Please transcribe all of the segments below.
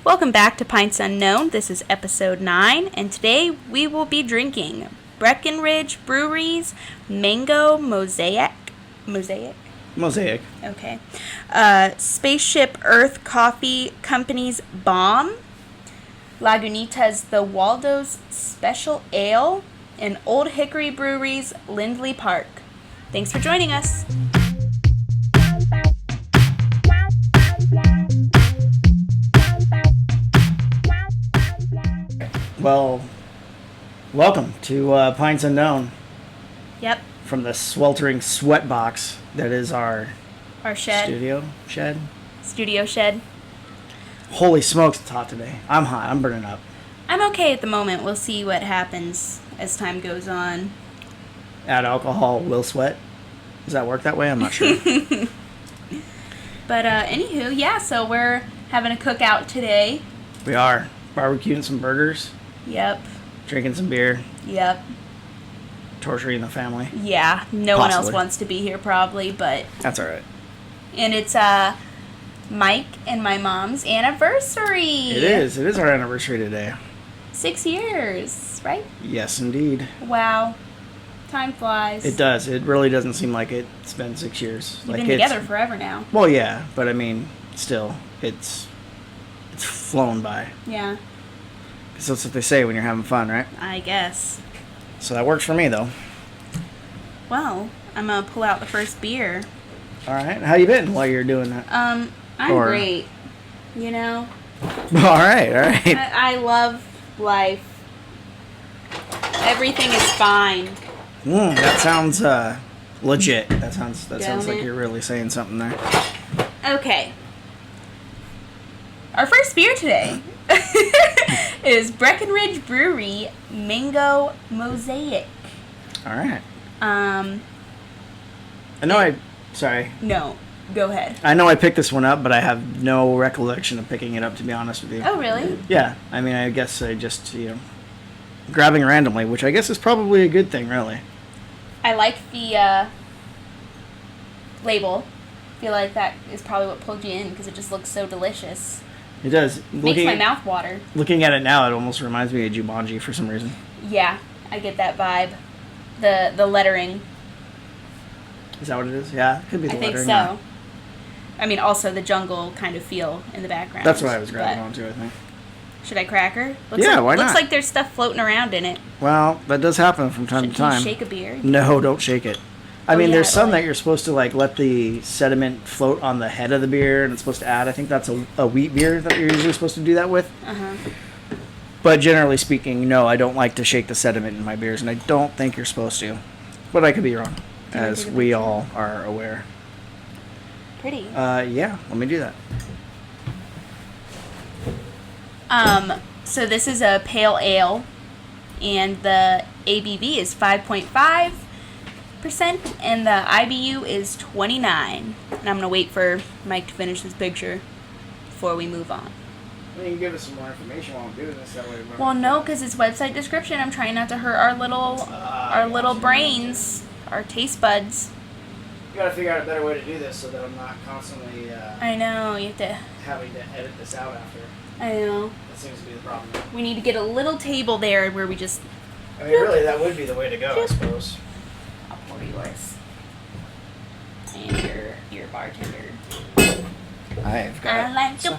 Welcome back to Pints Unknown. This is episode 9, and today we will be drinking Breckenridge Brewery's Mango Mosaic. Mosaic. Okay. Spaceship Earth Coffee Company's Bomb. Lagunitas the Waldos Special Ale. And Olde Hickory Brewery's Lindley Park. Thanks for joining us. Well, welcome to Pints Unknown. Yep. From the sweltering sweat box that is our shed. Studio shed. Holy smokes, it's hot today. I'm hot. I'm burning up. I'm okay at the moment. We'll see what happens as time goes on. Add alcohol, will sweat. Does that work that way? I'm not sure. But anywho, yeah, so we're having a cookout today. We are. Barbecuing some burgers. Yep. Drinking some beer. Yep. Torturing the family. Yeah, no one else wants to be here probably, but... That's alright. And it's Mike and my mom's anniversary. It is. It is our anniversary today. 6 years, right? Yes, indeed. Wow. Time flies. It does. It really doesn't seem like it's been 6 years. You've been together forever now. Well, yeah, but I mean, still, it's flown by. Yeah. Because that's what they say when you're having fun, right? I guess. So that works for me, though. Well, I'm going to pull out the first beer. All right. How you been while you're doing that? I'm great. You know? All right. I love life. Everything is fine. That sounds legit. That sounds like it? you're really saying something there. Okay. Our first beer today is Breckenridge Brewery Mango Mosaic. All right. Sorry. No, go ahead. I know I picked this one up, but I have no recollection of picking it up, to be honest with you. Oh, really? Yeah. I mean, I guess I just, grabbing randomly, which I guess is probably a good thing, really. I like the label. I feel like that is probably what pulled you in because it just looks so delicious. It does. Makes my mouth water. Looking at it now, it almost reminds me of Jumanji for some reason. Yeah, I get that vibe. The lettering. Is that what it is? Yeah, it could be the lettering. I think so. Yeah. I mean, also the jungle kind of feel in the background. That's what I was grabbing onto, I think. Should I crack her? Why not? Looks like there's stuff floating around in it. Well, that does happen from time to time. Should you shake a beer? No, don't shake it. I mean, there's some that you're supposed to, let the sediment float on the head of the beer, and it's supposed to add. I think that's a wheat beer that you're usually supposed to do that with. Uh-huh. But generally speaking, no, I don't like to shake the sediment in my beers, and I don't think you're supposed to. But I could be wrong, as we all are aware. Pretty. Yeah, let me do that. So this is a pale ale, and the ABV is 5.5%, and the IBU is 29. And I'm going to wait for Mike to finish this picture before we move on. Well, you can give us some more information while I'm doing this. That way. Well, no, because it's website description. I'm trying not to hurt our little brains, our taste buds. You gotta figure out a better way to do this so that I'm not constantly. I know, you have to. Having to edit this out after. I know. That seems to be the problem. We need to get a little table there where we just. I mean, really, that would be the way to go, I suppose. I'll pour yours. And your bartender. I've got. I like a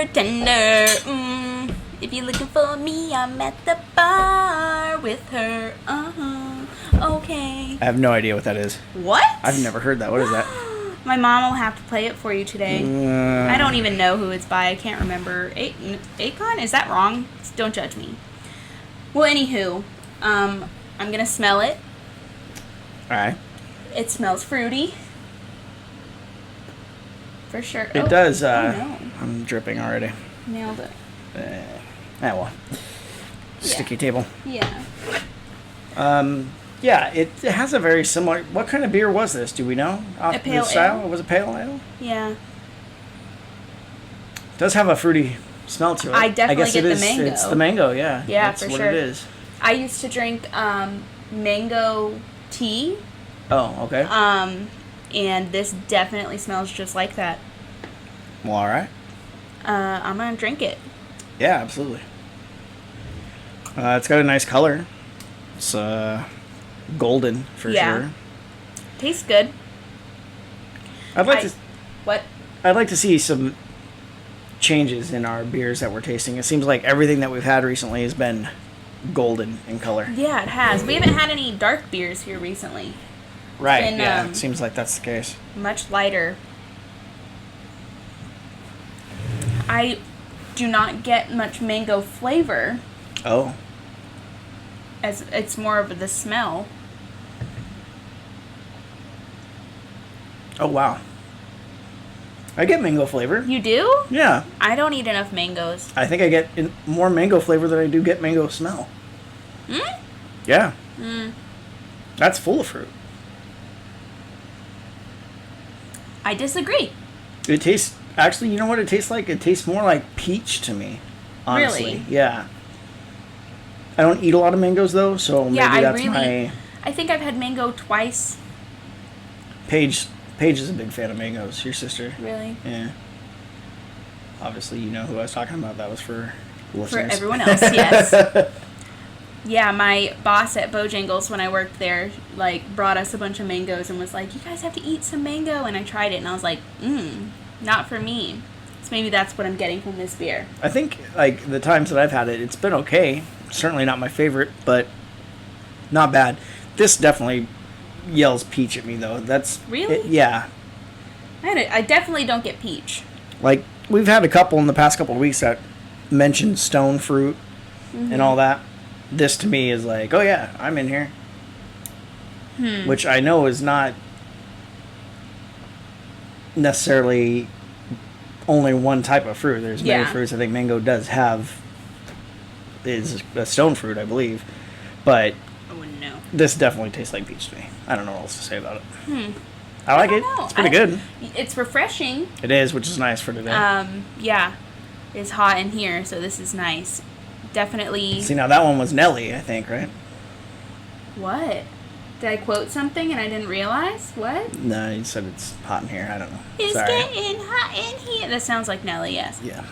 bartender. If you're looking for me, I'm at the bar with her. Okay. I have no idea what that is. What? I've never heard that. What is that? My mom will have to play it for you today. I don't even know who it's by. I can't remember. Akon? Is that wrong? Don't judge me. Well, anywho, I'm going to smell it. All right. It smells fruity. For sure. It does. No. I'm dripping already. Nailed it. Well. Sticky table. Yeah. Yeah, it has a very similar... What kind of beer was this? Do we know? A pale ale. Was it pale ale? Yeah. It does have a fruity smell to it. I definitely get the mango. It's the mango, yeah. Yeah, that's for what sure. it is. I used to drink mango tea. Oh, okay. And this definitely smells just like that. Well, all right. I'm gonna drink it. Yeah, absolutely. It's got a nice color. It's golden for sure. Tastes good. I'd like to see some changes in our beers that we're tasting. It seems like everything that we've had recently has been golden in color. Yeah, it has. We haven't had any dark beers here recently. Right. It seems like that's the case. Much lighter. I do not get much mango flavor. Oh. As it's more of the smell. Oh, wow. I get mango flavor. You do? Yeah. I don't eat enough mangoes. I think I get more mango flavor than I do get mango smell. Yeah. That's full of fruit. I disagree. It tastes... Actually, you know what it tastes like? It tastes more like peach to me, honestly. Really? Yeah. I don't eat a lot of mangoes, though, so maybe that's my... I think I've had mango twice. Paige is a big fan of mangoes. Your sister. Really? Yeah. Obviously, you know who I was talking about. That was for listeners. For everyone else, yes. Yeah, my boss at Bojangles, when I worked there, brought us a bunch of mangoes and was like, you guys have to eat some mango. And I tried it, and I was like, not for me. So maybe that's what I'm getting from this beer. I think, the times that I've had it, it's been okay. Certainly not my favorite, but not bad. This definitely yells peach at me, though. That's... Really? Yeah. I definitely don't get peach. We've had a couple in the past couple of weeks that mentioned stone fruit and all that. This, to me, is like, oh, yeah, I'm in here. Which I know is not necessarily only one type of fruit. There's many fruits. I think mango does have... is a stone fruit, I believe. But... I wouldn't know. This definitely tastes like peach to me. I don't know what else to say about it. I like it. It's pretty good. It's refreshing. It is, which is nice for today. Yeah. It's hot in here, so this is nice. Definitely. See, now that one was Nelly, I think, right? What? Did I quote something and I didn't realize? What? No, you said it's hot in here. I don't know. It's Sorry. getting hot in here. That sounds like Nelly, yes. Yeah.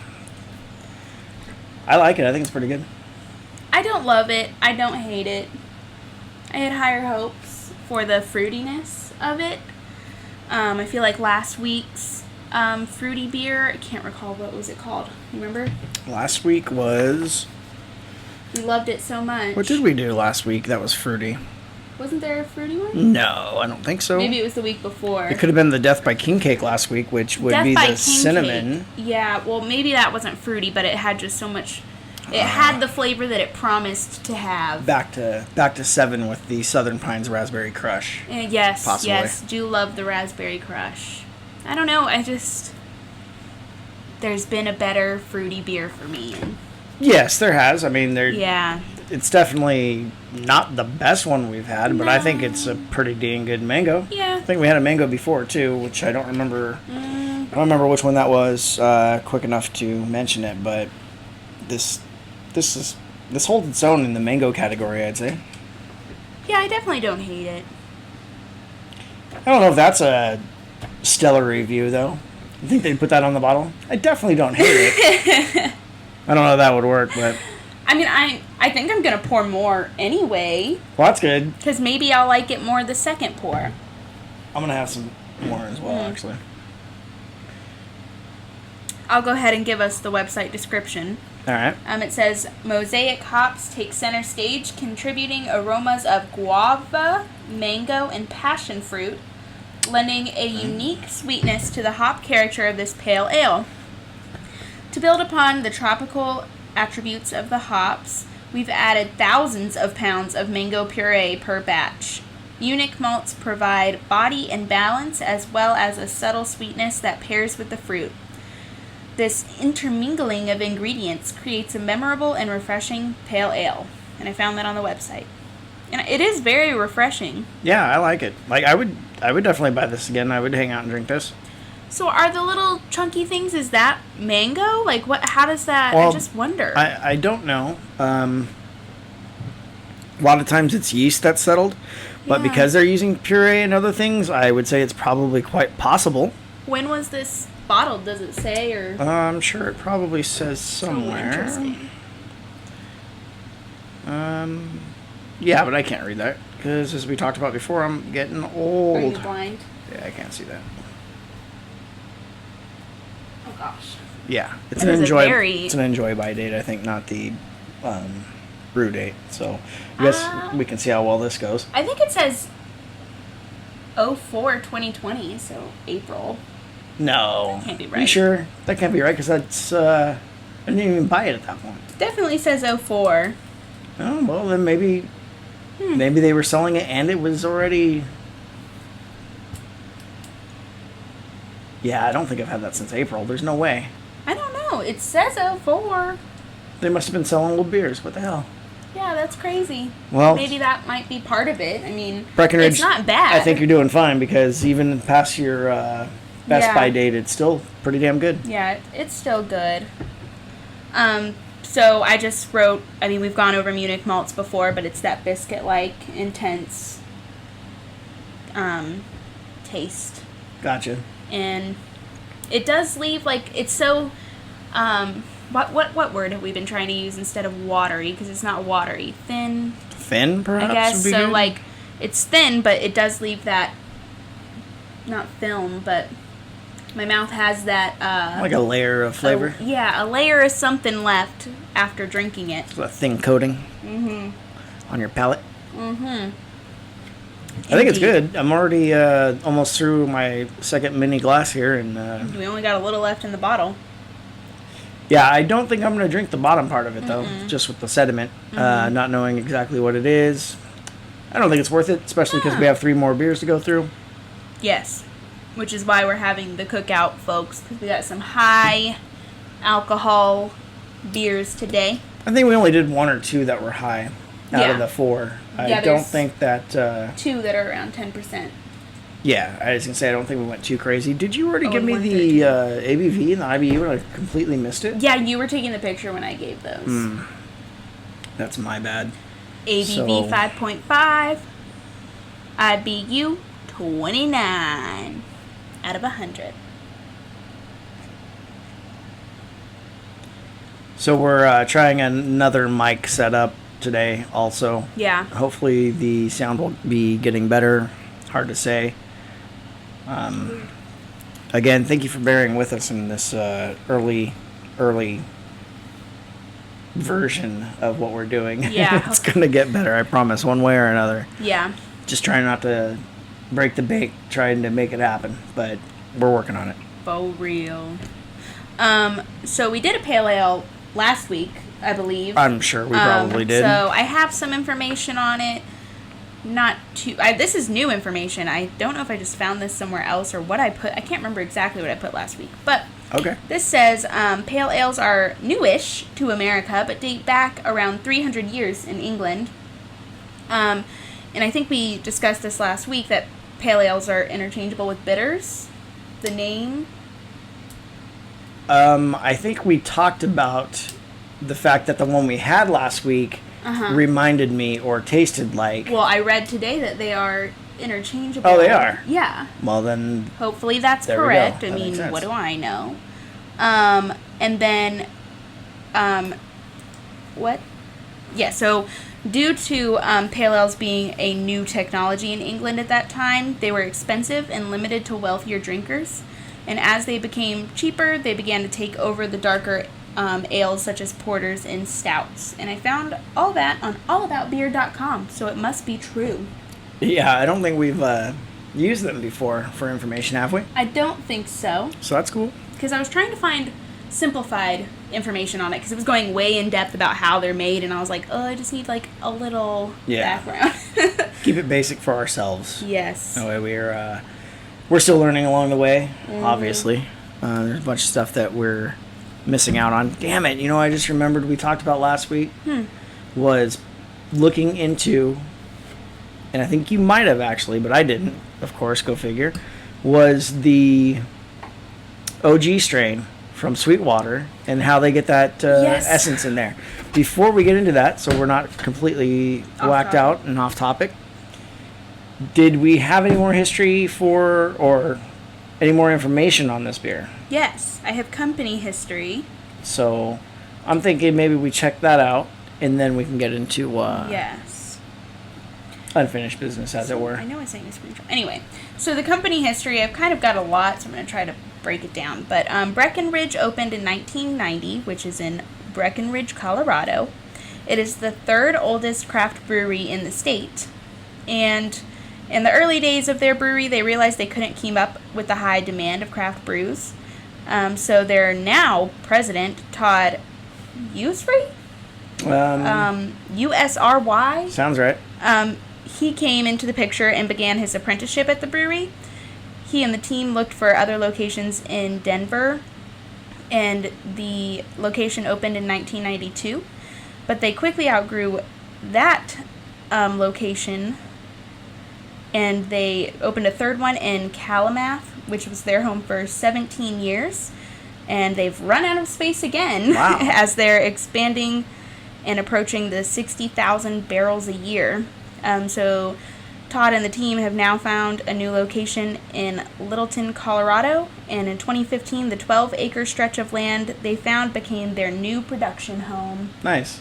I like it. I think it's pretty good. I don't love it. I don't hate it. I had higher hopes for the fruitiness of it. I feel like last week's fruity beer, I can't recall, what was it called? You remember? Last week was... We loved it so much. What did we do last week that was fruity? Wasn't there a fruity one? No, I don't think so. Maybe it was the week before. It could have been the Death by King Cake last week, which would be the cinnamon. Cake. Yeah, well, maybe that wasn't fruity, but it had just so much... It had the flavor that it promised to have. Back to 7 with the Southern Pines Raspberry Crush. Yes, possibly. Yes, do love the Raspberry Crush. I don't know, there's been a better fruity beer for me. Yes, there has. I mean, yeah. It's definitely not the best one we've had, but I think it's a pretty dang good mango. Yeah. I think we had a mango before, too, which I don't remember. I don't remember which one that was quick enough to mention it, but this holds its own in the mango category, I'd say. Yeah, I definitely don't hate it. I don't know if that's a stellar review, though. You think they'd put that on the bottle? I definitely don't hate it. I don't know if that would work, but... I mean, I think I'm going to pour more anyway. Well, that's good. Because maybe I'll like it more the second pour. I'm going to have some more as well, actually. I'll go ahead and give us the website description. All right. It says, mosaic hops take center stage, contributing aromas of guava, mango, and passion fruit, lending a unique sweetness to the hop character of this pale ale. To build upon the tropical attributes of the hops, we've added thousands of pounds of mango puree per batch. Unique malts provide body and balance, as well as a subtle sweetness that pairs with the fruit. This intermingling of ingredients creates a memorable and refreshing pale ale. And I found that on the website. And it is very refreshing. Yeah, I like it. I would definitely buy this again. I would hang out and drink this. So are the little chunky things, is that mango? How does that, well, I just wonder. I don't know. A lot of times it's yeast that's settled. But because they're using puree and other things, I would say it's probably quite possible. When was this bottled? Does it say, or? I'm sure it probably says So somewhere. interesting. Yeah, but I can't read that because, as we talked about before, I'm getting Are old. you blind? Yeah, I can't see that. Oh gosh. Yeah, it's That an is a enjoy. very- It's an enjoy by date, I think, not the brew date. So I guess we can see how well this goes. I think it says 04/2020, so April. No, That can't be You right. sure that can't be right? Because that's I didn't even buy it at that point. Definitely says 04. Oh well, then maybe they were selling it and it was already. Yeah, I don't think I've had that since April. There's no way. I don't know. It says 04. They must have been selling old beers. What the hell? Yeah, that's crazy. Well, Maybe that might be part of it. I mean, Breckenridge, it's not bad. I think you're doing fine because even past your best Yeah. by date, it's still pretty damn good. Yeah, it's still good. So I just wrote, I mean, we've gone over Munich malts before, but it's that biscuit-like, intense taste. Gotcha. And it does leave, like, it's so, what word have we been trying to use instead of watery? Because it's not watery. Thin, Thin, perhaps. I guess. Would be So, good? like, it's thin, but it does leave that, not film, but my mouth has that, like a layer of flavor. a layer of something left after drinking it. A thin coating on your palate. I think it's Indeed. good. I'm already almost through my second mini glass here, and We only got a little left in the bottle. yeah, I don't think I'm going to drink the bottom part of it though, just with the sediment, not knowing exactly what it is. I don't think it's worth it, especially because we have 3 more beers to go through. Yes, which is why we're having the cookout, folks, because we got some high alcohol beers today. I think we only did 1 or 2 that were high out Yeah. of the 4. I Yeah, don't there's- think that. 2 that are around 10%. Yeah, I was gonna say I don't think we went too crazy. Did you already Oh, give me and the ABV and the IBU and I completely missed it? Yeah, you were taking the picture when I gave those. That's my bad. ABV So- 5.5, IBU 29 out of 100. So we're trying another mic setup today also. Yeah. Hopefully the sound will be getting better. Hard to say. Again, thank you for bearing with us in this early version of what we're doing. Yeah. It's going to get better, I promise, one way or another. Yeah. Just trying not to break the bank, trying to make it happen, but we're working on it. For real. So we did a pale ale last week, I believe. I'm sure we probably did. So I have some information on it. Not too. This is new information. I don't know if I just found this somewhere else or what I put. I can't remember exactly what I put last week. But Okay. this says pale ales are newish to America, but date back around 300 years in England. And I think we discussed this last week that pale ales are interchangeable with bitters. The name. I think we talked about the fact that the one we had last week reminded me or tasted like. Well, I read today that they are interchangeable. Oh, they are? Yeah. Well, then. Hopefully that's There we go. correct. That I makes mean, sense. what do I know? And then, what? Yeah, so due to pale ales being a new technology in England at that time, they were expensive and limited to wealthier drinkers. And as they became cheaper, they began to take over the darker ales such as porters and stouts. And I found all that on allaboutbeer.com, so it must be true. Yeah, I don't think we've used them before for information, have we? I don't think so, So that's cool. because I was trying to find simplified information on it, because it was going way in depth about how they're made, and I was like, oh, I just need like a little background. Keep it basic for ourselves. Yes. That way we're still learning along the way, obviously. There's a bunch of stuff that we're missing out on. Damn it, I just remembered we talked about last week was looking into, and I think you might have actually, but I didn't, of course, go figure, was the OG strain from Sweetwater and how they get that Yes. essence in there. Before we get into that, so we're not completely whacked topic. out and off topic, did we have any more history for, or any more information on this beer. Yes, I have company history. So I'm thinking maybe we check that out, and then we can get into Yes. unfinished business, as it were. I know I sent you a screenshot. Anyway, so the company history, I've kind of got a lot, so I'm going to try to break it down. But Breckenridge opened in 1990, which is in Breckenridge, Colorado. It is the third oldest craft brewery in the state. And in the early days of their brewery, they realized they couldn't keep up with the high demand of craft brews. So their now president, Todd Usry? USRY? Sounds right. He came into the picture and began his apprenticeship at the brewery. He and the team looked for other locations in Denver, and the location opened in 1992. But they quickly outgrew that location, and they opened a third one in Calumet, which was their home for 17 years. And they've run out of space again. Wow. As they're expanding and approaching the 60,000 barrels a year. So Todd and the team have now found a new location in Littleton, Colorado, and in 2015, the 12-acre stretch of land they found became their new production home. Nice.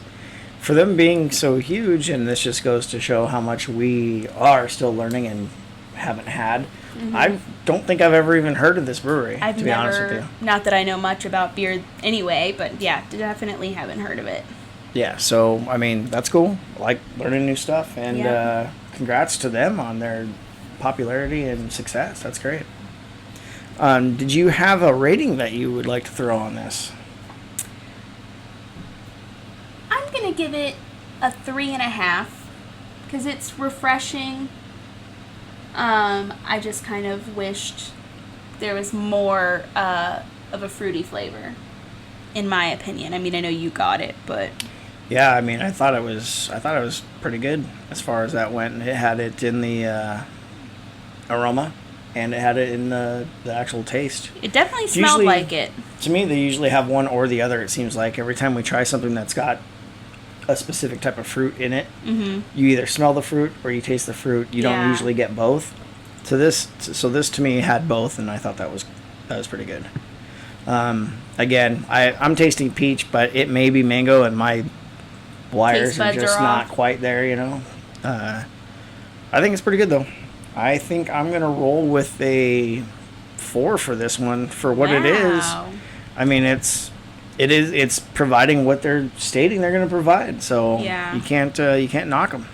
For them being so huge, and this just goes to show how much we are still learning and haven't had. Mm-hmm. I don't think I've ever even heard of this brewery, to be honest with you. Not that I know much about beer anyway, but yeah, definitely haven't heard of it. Yeah, so, I mean, that's cool. I like learning new stuff, and congrats to them on their popularity and success. That's great. Did you have a rating that you would like to throw on this? I'm going to give it a 3.5 because it's refreshing. I just kind of wished there was more of a fruity flavor, in my opinion. I mean, I know you got it, but... Yeah, I mean, I thought it was pretty good as far as that went. It had it in the aroma, and it had it in the actual taste. It definitely smelled like it. To me, they usually have one or the other, it seems like. Every time we try something that's got a specific type of fruit in it, mm-hmm. you either smell the fruit or you taste the fruit. You don't usually get both. So this to me had both, and I thought that was pretty good. Again, I'm tasting peach, but it may be mango, and my wires are just not quite there, you know. I think it's pretty good, though. I think I'm going to roll with a 4 for this one for what it is. I mean, it's providing what they're stating they're going to provide, so you can't knock them.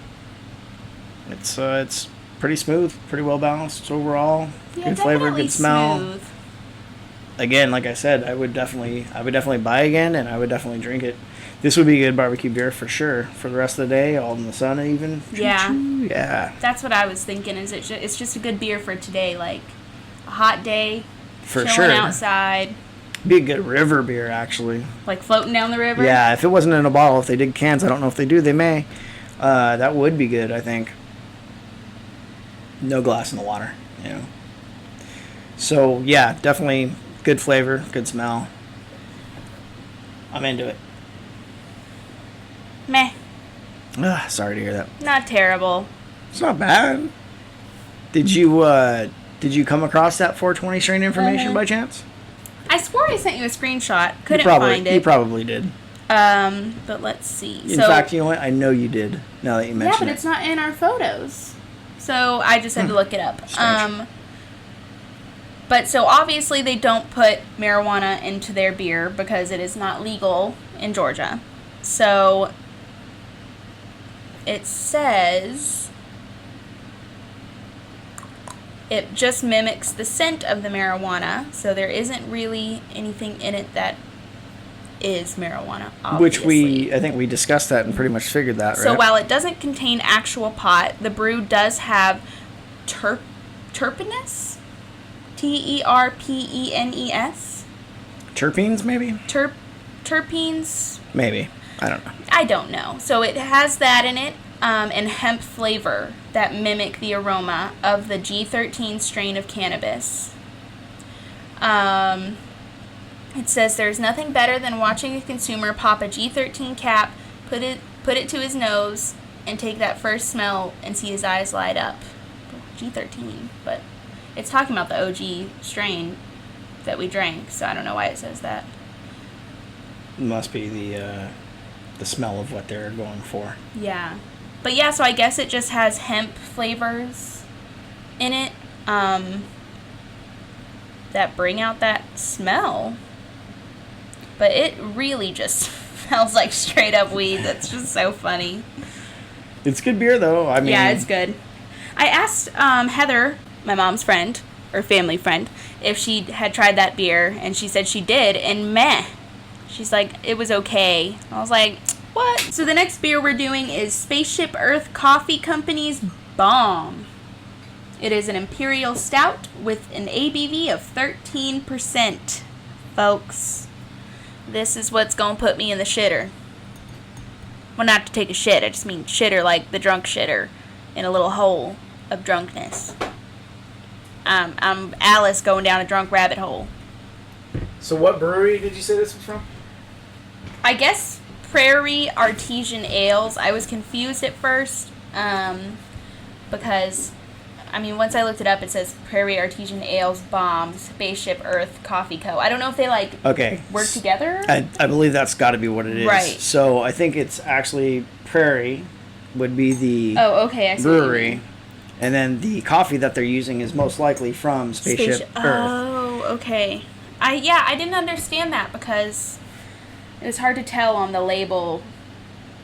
It's pretty smooth, pretty well balanced overall. Good flavor, good smell. Smooth. Again, like I said, I would definitely buy again, and I would definitely drink it. This would be a good barbecue beer for sure for the rest of the day, all in the sun even. Yeah. That's what I was thinking. It's just a good beer for today, like a hot day, for chilling outside. Be a good river beer, actually. Like floating down the river. Yeah, if it wasn't in a bottle, if they did cans, I don't know if they do. They may. That would be good, I think. No glass in the water, you know. So yeah, definitely good flavor, good smell. I'm into it. Meh. Sorry to hear that. Not terrible. It's not bad. Did you come across that 420 strain information by chance? I swore I sent you a screenshot. Couldn't find it. You probably did. But let's see. In fact, you know what? I know you did. Now that you mention it. Yeah, but it's not in our photos. So I just had to look it up. Strange. But so obviously they don't put marijuana into their beer because it is not legal in Georgia. So it says it just mimics the scent of the marijuana. So there isn't really anything in it that is marijuana, obviously. Which I think we discussed that and pretty much figured that, right? So while it doesn't contain actual pot, the brew does have terpenes? Terpenes? Terpenes, maybe? Terpenes? Maybe. I don't know. I don't know. So it has that in it, and hemp flavor that mimic the aroma of the G13 strain of cannabis. It says there's nothing better than watching a consumer pop a G13 cap, put it to his nose, and take that first smell and see his eyes light up. G13, but It's talking about the OG strain that we drank, so I don't know why it says that. Must be the smell of what they're going for. Yeah. But yeah, so I guess it just has hemp flavors in it that bring out that smell. But it really just smells like straight up weed. That's just so funny. It's good beer, though. I mean, yeah, it's good. I asked Heather, my mom's friend, or family friend, if she had tried that beer, and she said she did, and meh. She's like, it was okay. I was like, what? So the next beer we're doing is Spaceship Earth Coffee Company's Bomb. It is an imperial stout with an ABV of 13%. Folks, this is what's gonna put me in the shitter. Well, not to take a shit, I just mean shitter like the drunk shitter in a little hole of drunkenness. I'm Alice going down a drunk rabbit hole. So what brewery did you say this was from? I guess Praire Artisan Ales. I was confused at first because, I mean, once I looked it up, it says Praire Artisan Ales Bomb, Spaceship Earth Coffee Co. I don't know if they, work together? I believe that's got to be what it is. Right. So I think it's actually Praire would be the I see brewery, and then the coffee that they're using is most likely from Spaceship Earth. Oh, okay. I didn't understand that because it was hard to tell on the label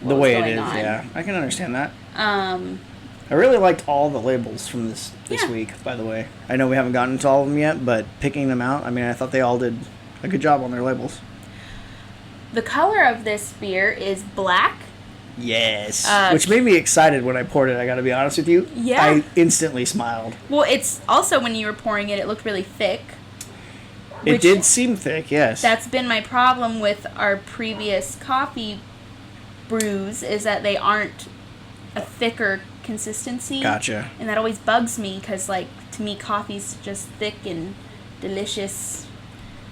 The way it is, on. yeah. I can understand that. I really liked all the labels from this week, by the way. I know we haven't gotten to all of them yet, but picking them out, I mean, I thought they all did a good job on their labels. The color of this beer is black. Yes. Which made me excited when I poured it, I gotta be honest with you. Yeah. I instantly smiled. Well, it's also, when you were pouring it, it looked really thick. It did seem thick, yes. That's been my problem with our previous coffee brews, is that they aren't a thicker consistency. Gotcha. And that always bugs me because, to me, coffee's just thick and delicious.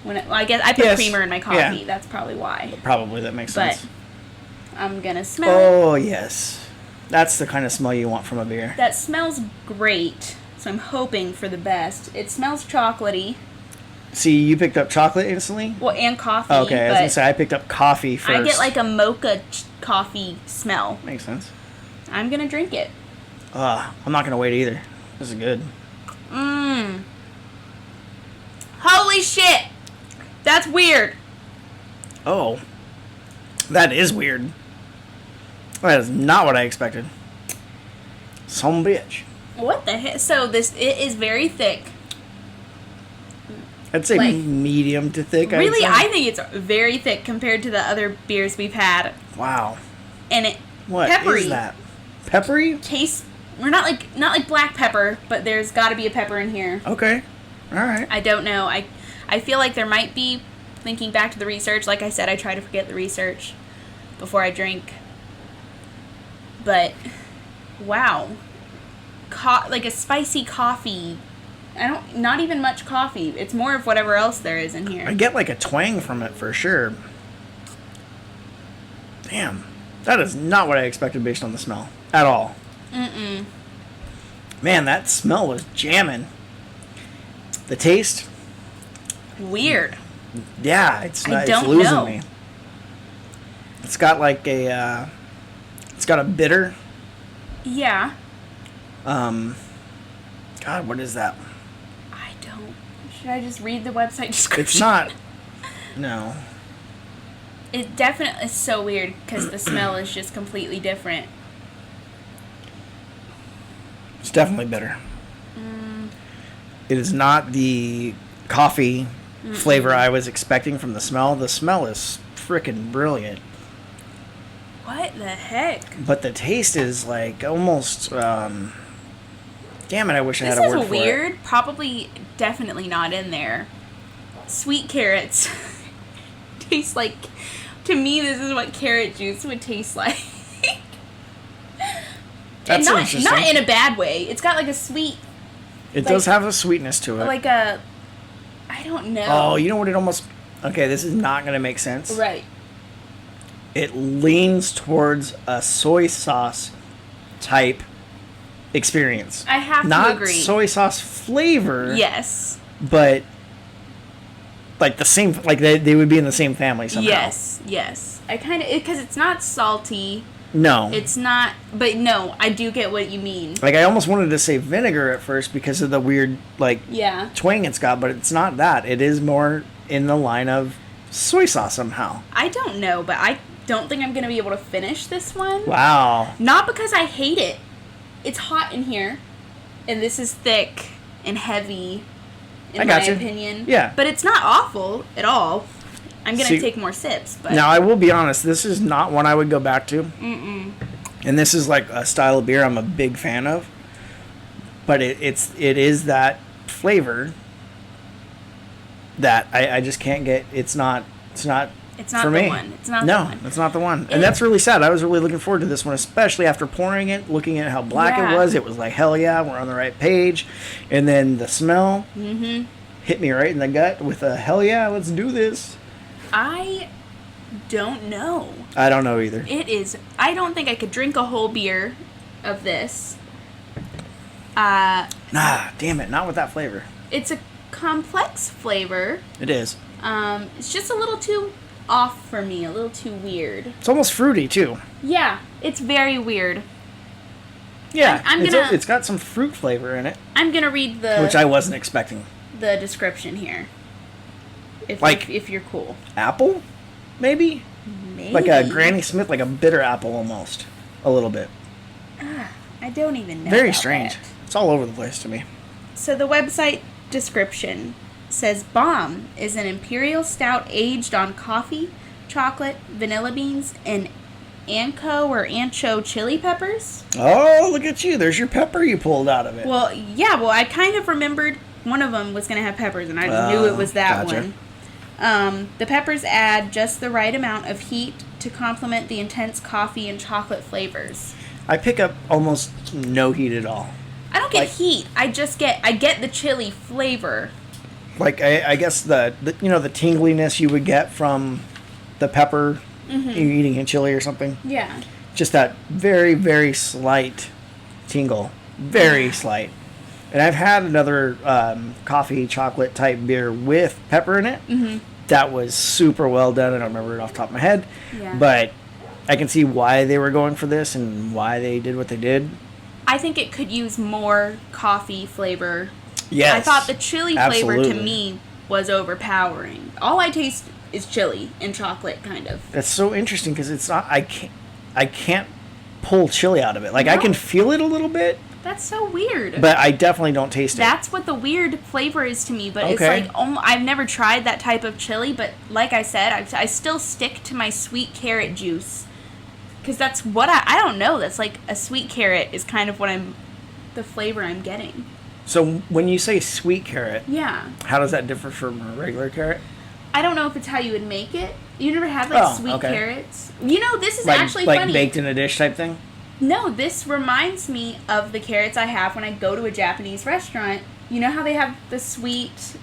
I guess I put creamer in my coffee. Yeah. That's probably why. Probably, that makes sense. But I'm going to smell it. Oh, yes. That's the kind of smell you want from a beer. That smells great, so I'm hoping for the best. It smells chocolatey. See, you picked up chocolate instantly? Well, and coffee. Okay, I was going to say, I picked up coffee first. I get a mocha coffee smell. Makes sense. I'm going to drink it. I'm not going to wait either. This is good. Holy shit! That's weird. Oh. That is weird. That is not what I expected. Some bitch. What the heck? So it is very thick. I'd say medium to thick. Really, I think it's very thick compared to the other beers we've had. Wow. And What peppery. is that? Peppery? Tastes. We're not like black pepper, but there's got to be a pepper in here. Okay. All right. I don't know. I feel like there might be. Thinking back to the research, like I said, I try to forget the research before I drink. But wow, a spicy coffee. Not even much coffee. It's more of whatever else there is in here. I get a twang from it for sure. Damn, that is not what I expected based on the smell at all. Man, that smell was jamming. The taste, weird. Yeah, it's losing me. It's got it's got a bitter. Yeah. God, what is that? I don't. Should I just read the website description? It's not. No. It definitely is so weird because the smell is just completely different. It's definitely bitter. It is not the coffee flavor I was expecting from the smell. The smell is freaking brilliant. What the heck? But the taste is almost. Damn it! I wish I had a word for it. This is weird. Probably, definitely not in there. Sweet carrots taste like. To me, this is what carrot juice would taste like. That's and interesting. Not in a bad way. It's got a sweet. It does have a sweetness to it. I don't know. Oh, you know what it almost... Okay, this is not going to make sense. Right. It leans towards a soy sauce type experience. I have Not to agree. soy sauce flavor. Yes. But like the same, like they would be in the same family somehow. Yes. I kind of, because it's not salty. No. It's not, but no, I do get what you mean. Like, I almost wanted to say vinegar at first because of the weird, like, Yeah. twang it's got, but it's not that. It is more in the line of soy sauce somehow. I don't know, but I don't think I'm going to be able to finish this one. Wow. Not because I hate it. It's hot in here, and this is thick and heavy, in my opinion. Yeah. But it's not awful at all. I'm going to See, take more sips. But now, I will be honest, this is not one I would go back to. Mm-mm. And this is like a style of beer I'm a big fan of. But it is that flavor that I just can't get. It's not It's for not the me. one. It's not No, the one. it's not the one. And that's really sad. I was really looking forward to this one, especially after pouring it, looking at how black Yeah. it was. It was like, hell yeah, we're on the right page. And then the smell hit me right in the gut with a, hell yeah, let's do this. I don't know. I don't know either. It is. I don't think I could drink a whole beer of this. Nah, damn it, not with that flavor. It's a complex flavor. It is. It's just a little too off for me, a little too weird. It's almost fruity, too. Yeah, it's very weird. Yeah, I'm gonna- it's got some fruit flavor in it, I'm gonna read which I wasn't expecting. the description here. If you're cool. Apple, maybe? Maybe. Like a Granny Smith, like a bitter apple almost. A little bit. I don't even know. Very about strange. that. It's all over the place to me. So the website description says Bomb is an imperial stout aged on coffee, chocolate, vanilla beans, and ancho chili peppers. Oh, look at you. There's your pepper you pulled out of it. Well, yeah, I kind of remembered one of them was going to have peppers, and I knew it was that gotcha. one. The peppers add just the right amount of heat to complement the intense coffee and chocolate flavors. I pick up almost no heat at all. I don't get Like- heat. I get the chili flavor. Like, I guess the tingliness you would get from the pepper you eating a chili or something. Yeah. Just that very, very slight tingle. Very slight. And I've had another coffee chocolate type beer with pepper in it. Mm-hmm. That was super well done. I don't remember it off the top of my head. Yeah. But I can see why they were going for this and why they did what they did. I think it could use more coffee flavor. Yes. I thought the chili flavor to absolutely. me was overpowering. All I taste is chili and chocolate, kind of. That's so interesting because it's not. I can't pull chili out of it. Like, I No. can feel it a little bit, That's so weird. but I definitely don't taste it. That's what the weird flavor is to me. But Okay. it's like, I've never tried that type of chili. But like I said, I still stick to my sweet carrot juice. Because that's what I don't know. That's like a sweet carrot is kind of what the flavor I'm getting. So when you say sweet carrot, Yeah. how does that differ from a regular carrot? I don't know if it's how you would make it. You never had like Oh, sweet okay. carrots? You know, this is Like, actually like funny. baked in a dish type thing? No, this reminds me of the carrots I have when I go to a Japanese restaurant. You know how they have the sweet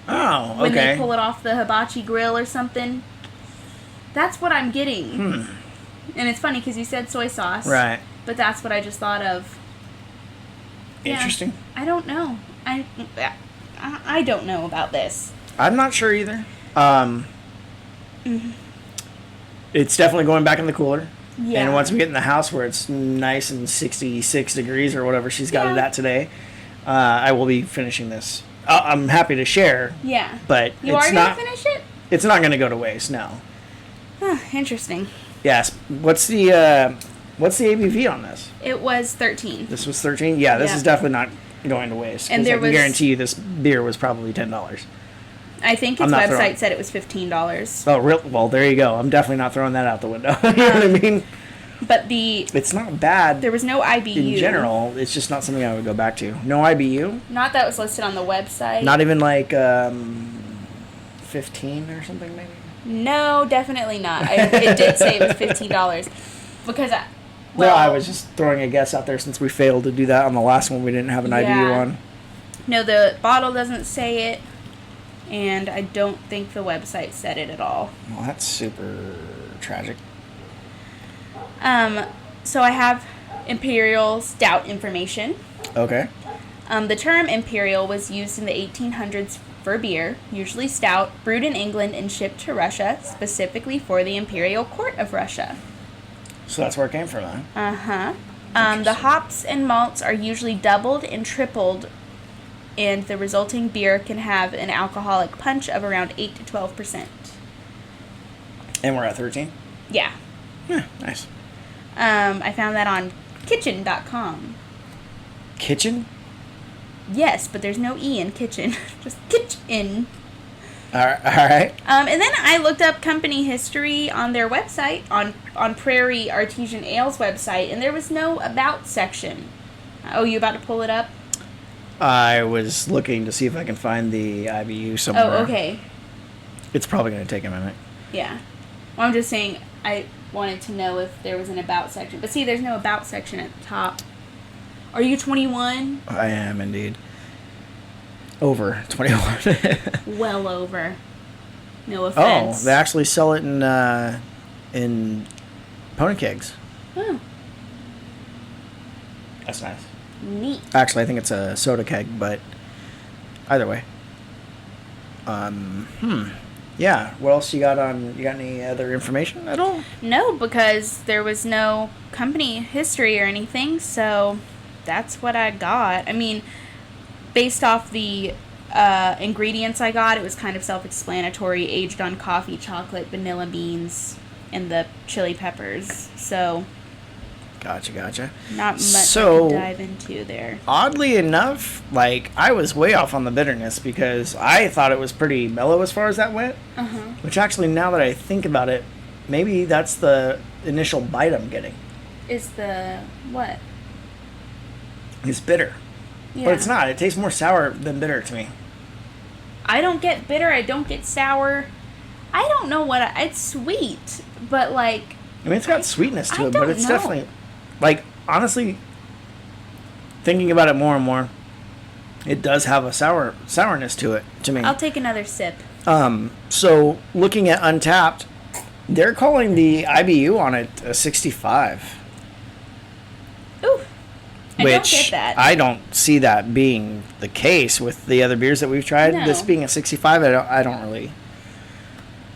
Oh, when okay. they pull it off the hibachi grill or something? That's what I'm getting. And it's funny because you said soy sauce. Right. But that's what I just thought of. Yeah. Interesting. I don't know. I don't know about this. I'm not sure either. It's definitely going back in the cooler. Yeah. And once we get in the house where it's nice and 66 degrees or whatever she's got it Yeah. at today, I will be finishing this. I'm happy to share, Yeah. but You it's are not. going to finish it? It's not going to go to waste. No. Huh, interesting. Yes. What's the ABV on this? It was 13. This was 13. Yeah, this Yeah. is definitely not going to waste. And 'cause there I can was- guarantee you this beer was probably $10. I think I'm its not website throwing- said it was $15. Oh, real? Well, there you go. I'm definitely not throwing that out the window. You know what I mean? But It's not bad there was no IBU. in general. It's just not something I would go back to. No IBU? Not that was listed on the website. Not even like 15 or something maybe? No, definitely not. It did say it was $15 because Well, I was just throwing a guess out there since we failed to do that on the last one. We didn't have an IBU Yeah. on. No, the bottle doesn't say it, and I don't think the website said it at all. Well, that's super tragic. So I have Imperial stout information. Okay. The term imperial was used in the 1800s for beer, usually stout, brewed in England and shipped to Russia, specifically for the imperial court of Russia. So that's where it came from, huh? Uh-huh. The hops and malts are usually doubled and tripled, and the resulting beer can have an alcoholic punch of around 8 to 12%. And we're at 13? Yeah. Nice. I found that on kitchen.com. Kitchen? Yes, but there's no E in kitchen. Just kitchen. All right. And then I looked up company history on their website, on Praire Artisan Ale's website, and there was no about section. Oh, you about to pull it up? I was looking to see if I can find the IBU somewhere. Oh, okay. It's probably going to take a minute. Yeah. Well, I'm just saying I wanted to know if there was an about section. But see, there's no about section at the top. Are you 21? I am indeed. Over 21. Well over. No offense. Oh, they actually sell it in pony kegs. Oh. That's nice. Neat. Actually, I think it's a soda keg, but either way. Yeah. What else you got on? You got any other information at all? No, because there was no company history or anything, so that's what I got. I mean, based off the ingredients I got, it was kind of self-explanatory. Aged on coffee, chocolate, vanilla beans, and the chili peppers. So, Gotcha. not much to dive into there. Oddly enough, like, I was way off on the bitterness because I thought it was pretty mellow as far as that went. Uh-huh. Which actually, now that I think about it, maybe that's the initial bite I'm getting. Is the what? It's bitter. Yeah. But it's not. It tastes more sour than bitter to me. I don't get bitter. I don't get sour. I don't know what it's sweet, but like. I mean, it's got sweetness to I it, but don't it's know. definitely, like, honestly, thinking about it more and more, it does have a sourness to it, to me. I'll take another sip. So looking at Untapped, they're calling the IBU on it a 65. Ooh. I don't Which get that. I don't see that being the case with the other beers that we've tried. No. This being a 65, I don't really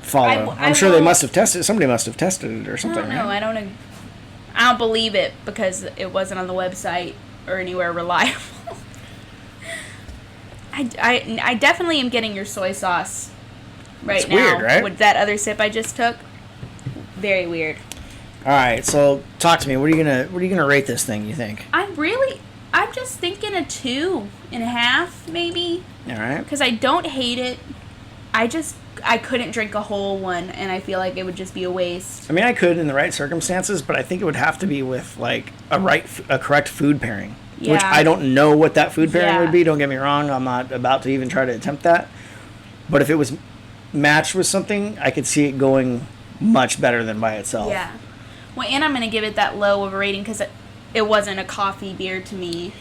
follow. I'm sure they must have tested. Somebody must have tested it or something. I don't know. Right? I don't believe it because it wasn't on the website or anywhere reliable. I definitely am getting your soy sauce right It's now. weird, right? With that other sip I just took. Very weird. All right, so talk to me. What are you gonna rate this thing? You think? I'm just thinking a 2.5 maybe. All right. Because I don't hate it. I couldn't drink a whole one, and I feel like it would just be a waste. I mean, I could in the right circumstances, but I think it would have to be with like a correct food pairing. Yeah. Which I don't know what that food pairing Yeah. would be. Don't get me wrong. I'm not about to even try to attempt that. But if it was matched with something, I could see it going much better than by itself. Yeah. Well, and I'm going to give it that low of a rating because it wasn't a coffee beer to me.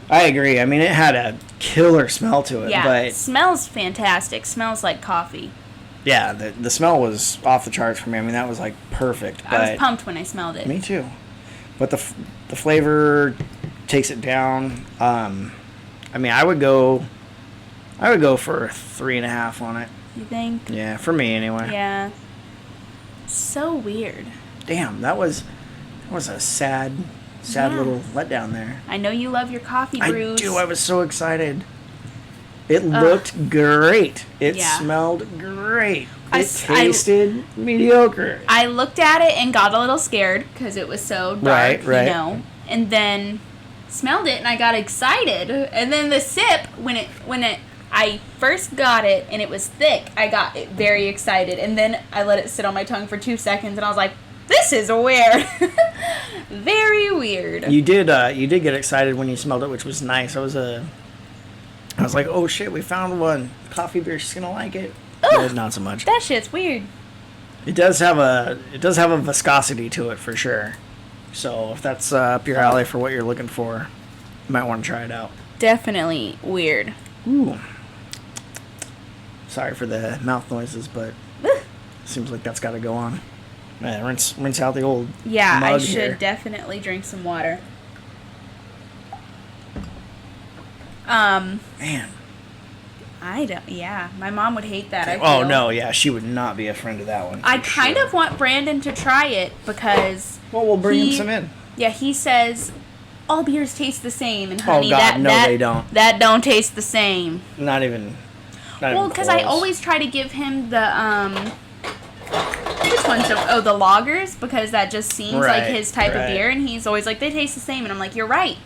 I agree. I mean, it had a killer smell to it. Yeah, But it smells fantastic. Smells like coffee. yeah, the smell was off the charts for me. I mean, that was like perfect. But I was pumped when I smelled it. Me too. But the flavor takes it down. I mean, I would go for a 3.5 on it. You think? Yeah, for me anyway. Yeah. So weird. Damn, that was a sad Yeah. little letdown there. I know you love your coffee brews. I do. I was so excited. It looked great. It Yeah. smelled great. I It tasted mediocre. I looked at it and got a little scared because it was so dark, Right. you know. And then smelled it and I got excited. And then the sip, I first got it and it was thick, I got very excited. And then I let it sit on my tongue for 2 seconds and I was like, this is weird. Very weird. You did get excited when you smelled it, which was nice. I was like, oh shit, we found one. Coffee beer, she's gonna like it. But not so much. That shit's weird. It does have a viscosity to it for sure. So if that's up your alley for what you're looking for, you might want to try it out. Definitely weird. Ooh. Sorry for the mouth noises, but seems like that's got to go on. Man, rinse out the old Yeah, I mug should here. definitely drink some water. Man. I don't. Yeah, my mom would hate that. I Oh feel. no, yeah, she would not be a friend of that one. I kind of want Brandon to try it because. Well, we'll bring him some in. Yeah, he says all beers taste the same, and honey, God, no, they don't. That don't taste the same. Not even. Well, because I always try to give him the which ones? Oh, the lagers, because that just seems like his type of beer, and he's always like, they taste the same, and I'm like, you're right,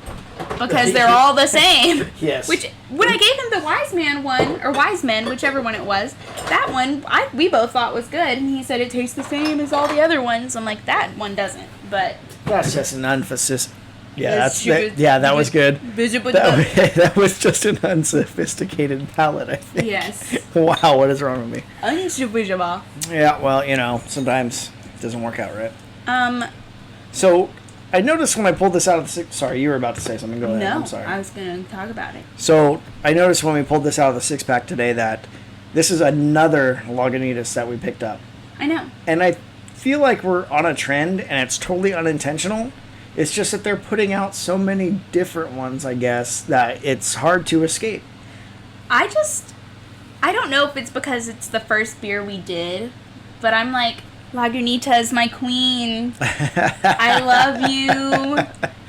because they're all the same. Yes. Which, when I gave him the Wise Man one, or Wise Men, whichever one it was, that one, we both thought was good, and he said it tastes the same as all the other ones. I'm like, that one doesn't, but... That's just an emphasis. Yeah, that was good. That was just an unsophisticated palate, I think. Yes. Wow, what is wrong with me? Unsophisticated. Yeah, well, sometimes it doesn't work out right. So, I noticed when I pulled this out of the sorry, you were about to say something. Go ahead. No, I'm sorry. I was going to talk about it. So, I noticed when we pulled this out of the six-pack today that this is another Lagunitas that we picked up. I know. And I feel like we're on a trend, and it's totally unintentional. It's just that they're putting out so many different ones, I guess, that it's hard to escape. I don't know if it's because it's the first beer we did, but I'm like, Lagunitas, my queen. I love you.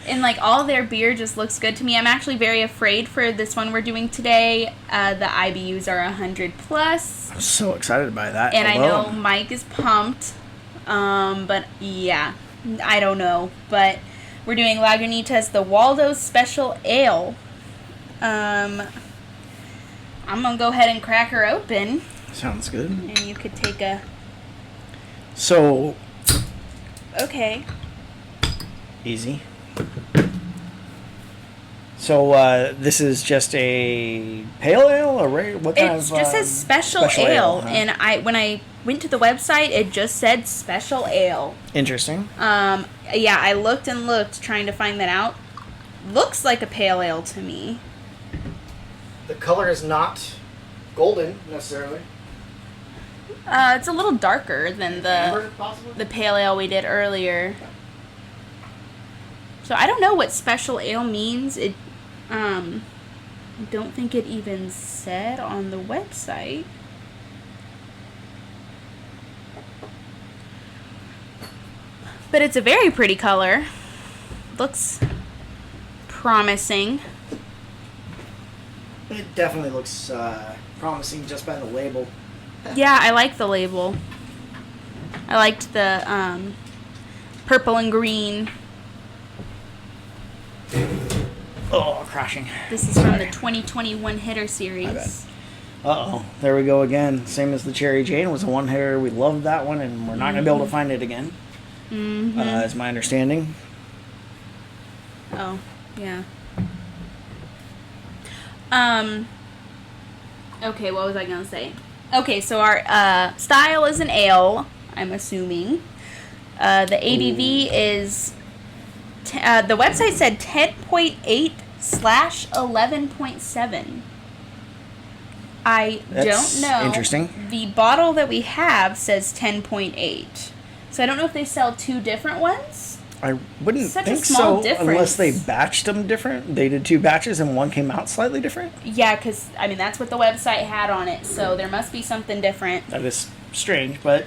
And, like, all their beer just looks good to me. I'm actually very afraid for this one we're doing today. The IBUs are 100 plus. I'm so excited by that. And alone. I know Mike is pumped. But, yeah, I don't know. But we're doing Lagunitas, the Waldos Special Ale. I'm going to go ahead and crack her open. Sounds good. And you could take a... So... Okay. Easy. So, this is just a pale ale? What kind of... It just says special ale. Huh? And when I went to the website, it just said special ale. Interesting. Yeah, I looked and looked trying to find that out. Looks like a pale ale to me. The color is not golden, necessarily. It's a little darker than the pale ale we did earlier. So I don't know what special ale means. It, I don't think it even said on the website. But it's a very pretty color. Looks promising. It definitely looks promising just by the label. Yeah, I like the label. I liked the purple and green. Oh, crashing. This is from the 2021 Hitter Series. Uh-oh. There we go again. Same as the Cherry Jane. It was a one-hitter. We loved that one, and we're not going to be able to find it again. Mm-hmm. Is my understanding. Oh, yeah. Okay, what was I going to say? Okay, so our style is an ale, I'm assuming. The ABV is... the website said 10.8/11.7. I don't know. Interesting. The bottle that we have says 10.8. So I don't know if they sell two different ones. I wouldn't Such think a small so difference. Unless they batched them different. They did two batches and one came out slightly different. Yeah, because, I mean, that's what the website had on it, so there must be something different. That is strange, but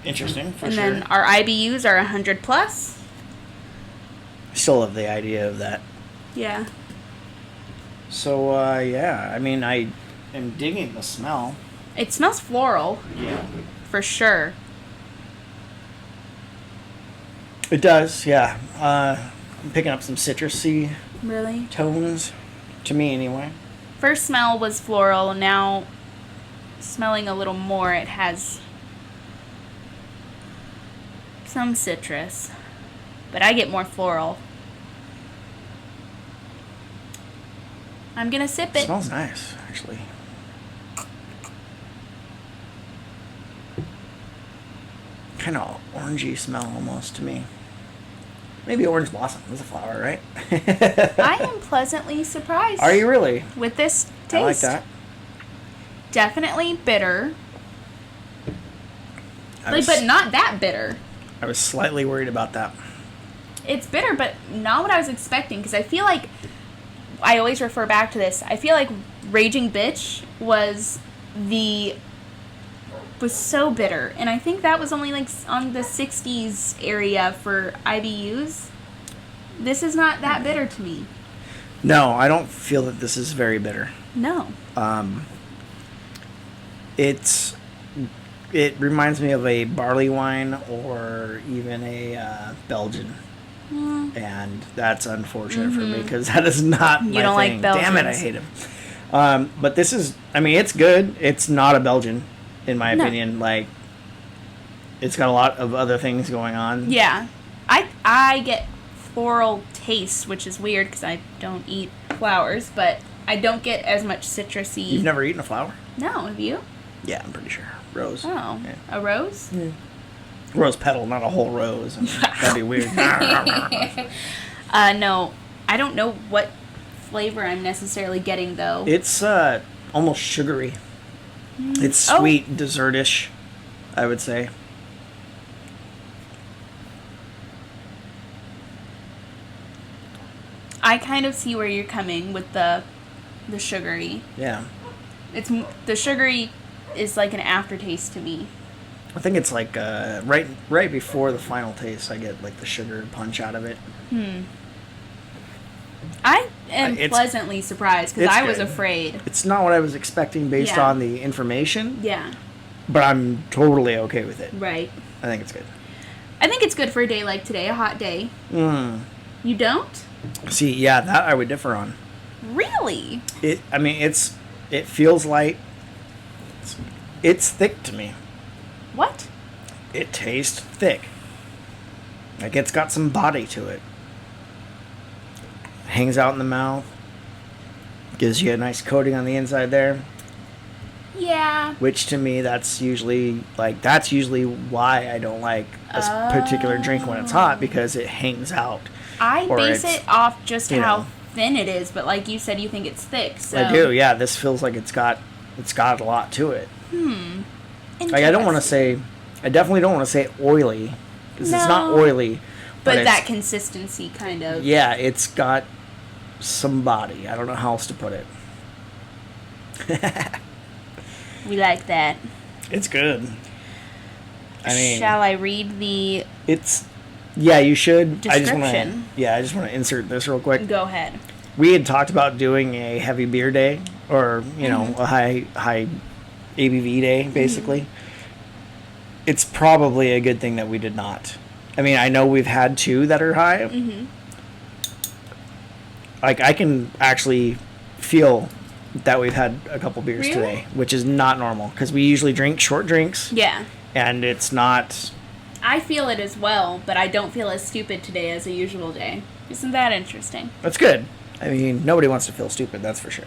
interesting for sure. And then our IBUs are 100 plus. I still love the idea of that. Yeah. So, yeah, I mean, I am digging the smell. It smells floral. Yeah. For sure. It does, yeah. I'm picking up some citrusy really tones, to me anyway. First smell was floral. Now, smelling a little more, it has some citrus. But I get more floral. I'm going to sip it. It smells nice, actually. Kind of orangey smell almost to me. Maybe orange blossom is a flower, right? I am pleasantly surprised. Are you really? With this taste. I like that. Definitely bitter. But not that bitter. I was slightly worried about that. It's bitter, but not what I was expecting, because I feel like I always refer back to this. I feel like Raging Bitch was so bitter, and I think that was only like on the 60s area for IBUs. This is not that bitter to me. No, I don't feel that this is very bitter. No. It reminds me of a barley wine or even a Belgian. And that's unfortunate for me because that is not my don't thing. like Belgians. Damn it, I hate them. But this is, I mean, it's good. It's not a Belgian, in my opinion. Like, it's got a lot of other things going on. Yeah. I get floral taste, which is weird because I don't eat flowers, but I don't get as much citrusy. You've never eaten a flower? No, have you? Yeah, I'm pretty sure. Rose. Oh, yeah. A rose? Yeah. Rose petal, not a whole rose. That'd be weird. No, I don't know what flavor I'm necessarily getting, though. It's almost sugary. It's sweet, dessertish, I would say. I kind of see where you're coming with the sugary. Yeah. The sugary is like an aftertaste to me. I think it's like right before the final taste, I get like the sugar punch out of it. I am pleasantly surprised because I was good. afraid. It's not what I was expecting based on the information. Yeah. But I'm totally okay with it. Right. I think it's good. I think it's good for a day like today, a hot day. You don't? See, yeah, that I would differ on. Really? It feels light. It's thick to me. What? It tastes thick. Like it's got some body to it. Hangs out in the mouth. Gives you a nice coating on the inside there. Yeah. Which to me, that's usually why I don't like a particular drink when it's hot, because it hangs out. I base it off just how thin it is, but like you said, you think it's thick. So I do, yeah. This feels like it's got a lot to it. Like I definitely don't want to say oily, because it's not oily. But that consistency kind of. Yeah, it's got some body. I don't know how else to put it. We like that. It's good. I mean, shall I read the? Yeah, you should. Description. I just want to insert this real quick. Go ahead. We had talked about doing a heavy beer day, or a high ABV day, basically. It's probably a good thing that we did not. I mean, I know we've had two that are high. Like, I can actually feel that we've had a couple beers today, which is not normal, because we usually drink short drinks. Yeah. And it's not... I feel it as well, but I don't feel as stupid today as a usual day. Isn't that interesting? That's good. I mean, nobody wants to feel stupid, that's for sure.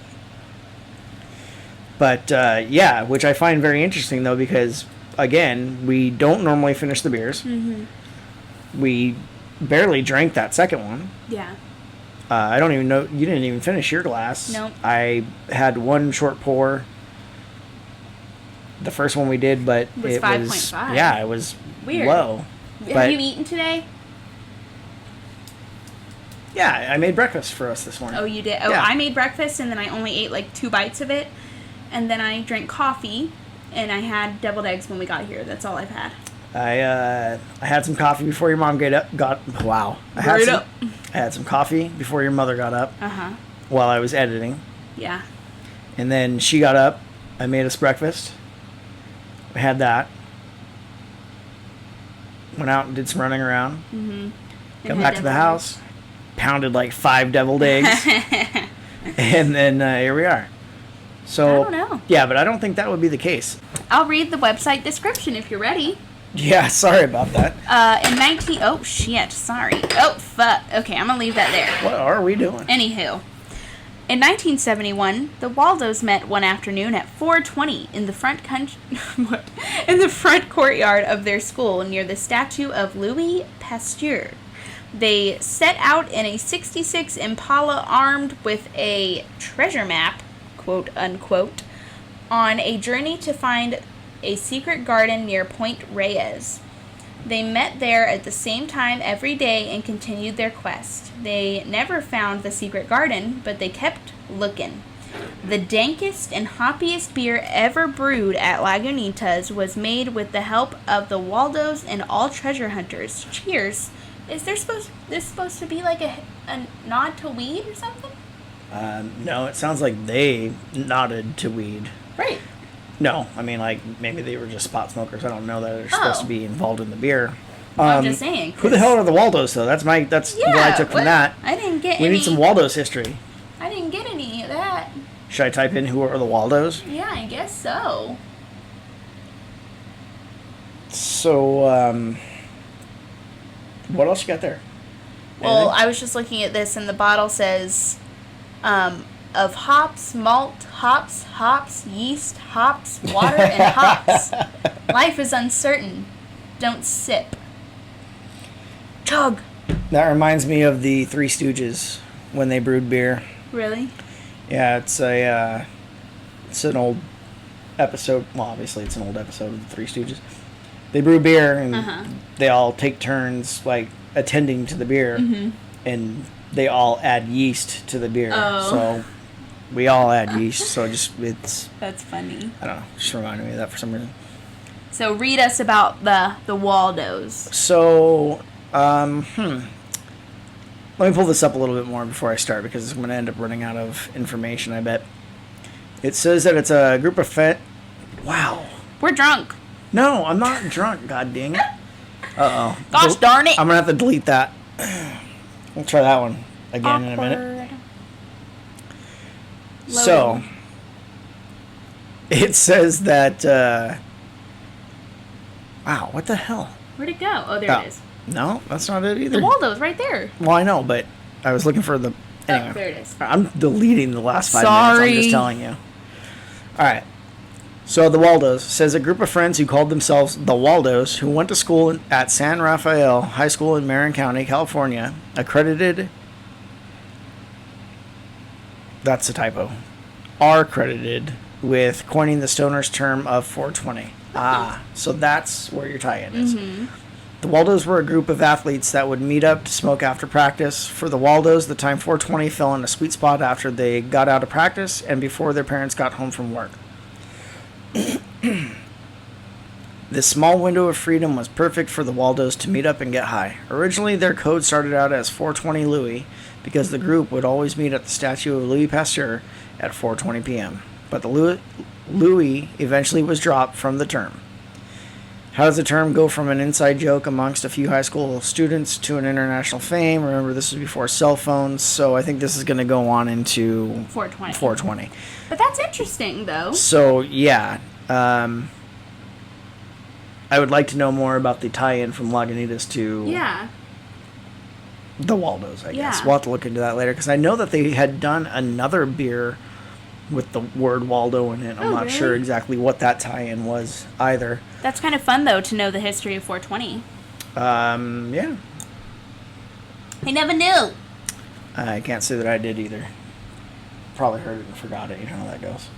But, yeah, which I find very interesting, though, because, again, we don't normally finish the beers. We barely drank that second one. Yeah. I don't even know. You didn't even finish your glass. Nope. I had one short pour. The first one we did, but it was 5.5. Yeah, it was weird. Low. Have you eaten today? Yeah, I made breakfast for us this morning. Oh, you did? Oh, yeah. I made breakfast, and then I only ate like 2 bites of it. And then I drank coffee, and I had deviled eggs when we got here. That's all I've had. I had some coffee before your mom wow. I had some coffee before your mother got up. While I was editing. Yeah. And then she got up. I made us breakfast. We had that. Went out and did some running around. Got back to the house. Pounded like 5 deviled eggs. And then here we are. So, I don't know. Yeah, but I don't think that would be the case. I'll read the website description if you're ready. Yeah, sorry about that. Oh, shit, sorry. Oh, fuck. Okay, I'm gonna leave that there. What are we doing? Anywho. In 1971, the Waldos met one afternoon at 4:20 in the front courtyard of their school near the statue of Louis Pasteur. They set out in a 66 Impala armed with a treasure map, quote unquote, on a journey to find a secret garden near Point Reyes. They met there at the same time every day and continued their quest. They never found the secret garden, but they kept looking. The dankest and hoppiest beer ever brewed at Lagunitas was made with the help of the Waldos and all treasure hunters. Cheers. Is there supposed to be like a nod to weed or something? No, it sounds like they nodded to weed. Right. No, I mean, like, maybe they were just spot smokers. I don't know that they're supposed to be involved in the beer. I'm just saying. Who the hell are the Waldos, though? That's what I took from that. I didn't get We need some Waldos history. I didn't get any of that. Should I type in who are the Waldos? Yeah, I guess so. So, what else you got there? Well, I was just looking at this, and the bottle says, of hops, malt, hops, yeast, hops, water, and hops. Life is uncertain. Don't sip. Chug. That reminds me of the Three Stooges when they brewed beer. Really? Yeah, it's an old episode. Well, obviously it's an old episode of the Three Stooges. They brew beer and they all take turns like attending to the beer, and they all add yeast to the beer. Oh. So we all add yeast. So it's That's funny. I don't know. Just reminded me of that for some reason. So read us about the Waldos. So let me pull this up a little bit more before I start because I'm going to end up running out of information, I bet. It says that it's a group of Wow. We're drunk. No, I'm not drunk, god dang it. Uh-oh. Gosh darn it. I'm going to have to delete that. We'll try that one again in a minute. So, it says that, wow, what the hell? Where'd it go? Oh, there it is. No, that's not it either. The Waldos, right there. Well, I know, but I was looking for the... Anyway. Oh, there it is. I'm deleting the last 5 minutes. I'm just telling you. All right. So the Waldos says a group of friends who called themselves the Waldos who went to school at San Rafael High School in Marin County, California, accredited... That's a typo. Are credited with coining the stoners term of 420. So that's where your tie-in is. The Waldos were a group of athletes that would meet up to smoke after practice. For the Waldos, the time 420 fell in a sweet spot after they got out of practice and before their parents got home from work. This small window of freedom was perfect for the Waldos to meet up and get high. Originally, their code started out as 420 Louis because the group would always meet at the statue of Louis Pasteur at 4:20 p.m. But the Louis eventually was dropped from the term. How does the term go from an inside joke amongst a few high school students to an international fame? Remember, this was before cell phones, so I think this is going to go on into 420. But that's interesting, though. So, yeah. I would like to know more about the tie-in from Lagunitas to the Waldos, I guess. We'll have to look into that later, because I know that they had done another beer with the word Waldo in it. I'm not sure exactly what that tie-in was either. That's kind of fun, though, to know the history of 420. Yeah. I never knew. I can't say that I did either. Probably heard it and forgot it. You know how that goes.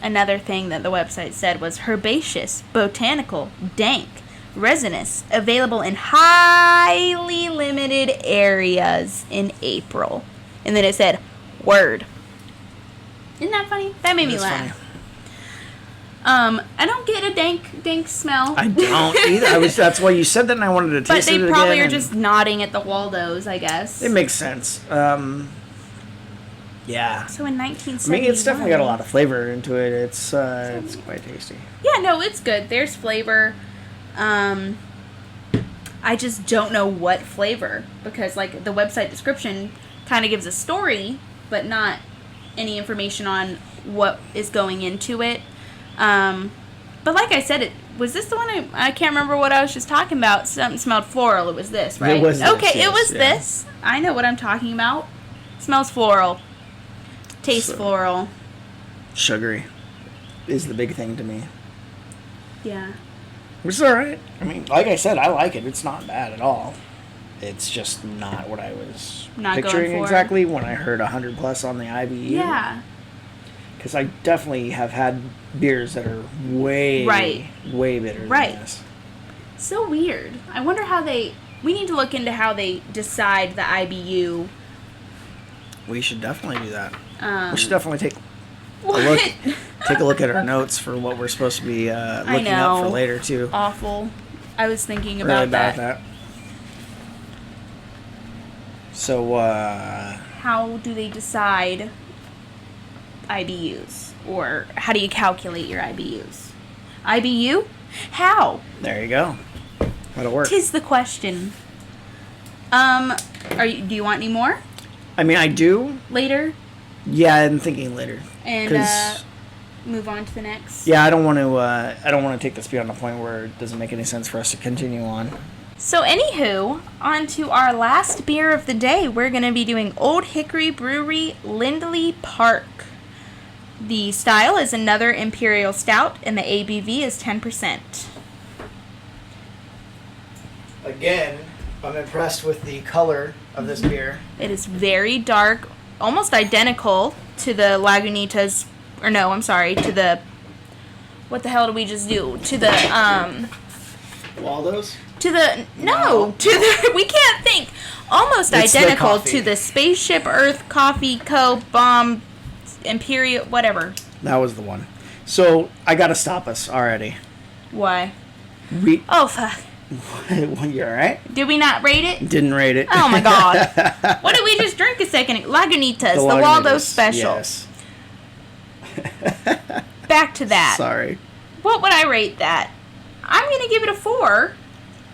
Another thing that the website said was herbaceous, botanical, dank, resinous, available in highly limited areas in April. And then it said, word. Isn't that funny? That made me laugh. Funny. I don't get a dank smell. I don't either. That's why you said that, and I wanted to taste it again. But they probably are just nodding at the Waldos, I guess. It makes sense. Yeah. So in 1971... I mean, it's definitely got a lot of flavor into it. It's quite tasty. Yeah, no, it's good. There's flavor. I just don't know what flavor, because, like, the website description kind of gives a story, but not any information on what is going into it. But like I said, was this the one I can't remember what I was just talking about. Something smelled floral. It was this, right? It was this, okay, yes, it was this. I know what I'm talking about. Smells floral. Tastes floral. Sugary is the big thing to me. Yeah. Which is alright. I mean, like I said, I like it. It's not bad at all. It's just not what I was picturing exactly when I heard 100 plus on the IBU. Yeah. Because I definitely have had beers that are way bitter than this. So weird. I wonder how we need to look into how they decide the IBU. We should definitely do that. We should definitely take a look at our notes for what we're supposed to be looking up for later too. Awful. I was thinking really about bad that. At that. So how do they decide IBUs? Or how do you calculate your IBUs? IBU? How? There you go. That'll work. 'Tis the question. Do you want any more? I mean, I do. Later? Yeah, I'm thinking later. And move on to the next. Yeah, I don't want to take this beyond the point where it doesn't make any sense for us to continue on. So anywho, on to our last beer of the day. We're going to be doing Olde Hickory Brewery Lindley Park. The style is another Imperial Stout, and the ABV is 10%. Again, I'm impressed with the color of this beer. It is very dark, almost identical to the Lagunitas, or no, I'm sorry, to the, what the hell did we just do? To the, Waldos? To the, no, to the, we can't think. Almost It's identical to the Spaceship Earth Coffee Co. Bomb Imperial, whatever. That was the one. So, I gotta stop us already. Why? Oh, fuck. You alright? Did we not rate it? Didn't rate it. Oh my god. What did we just drink a second? Lagunitas, the Waldos special. Yes. Back to that. Sorry. What would I rate that? I'm going to give it a 4.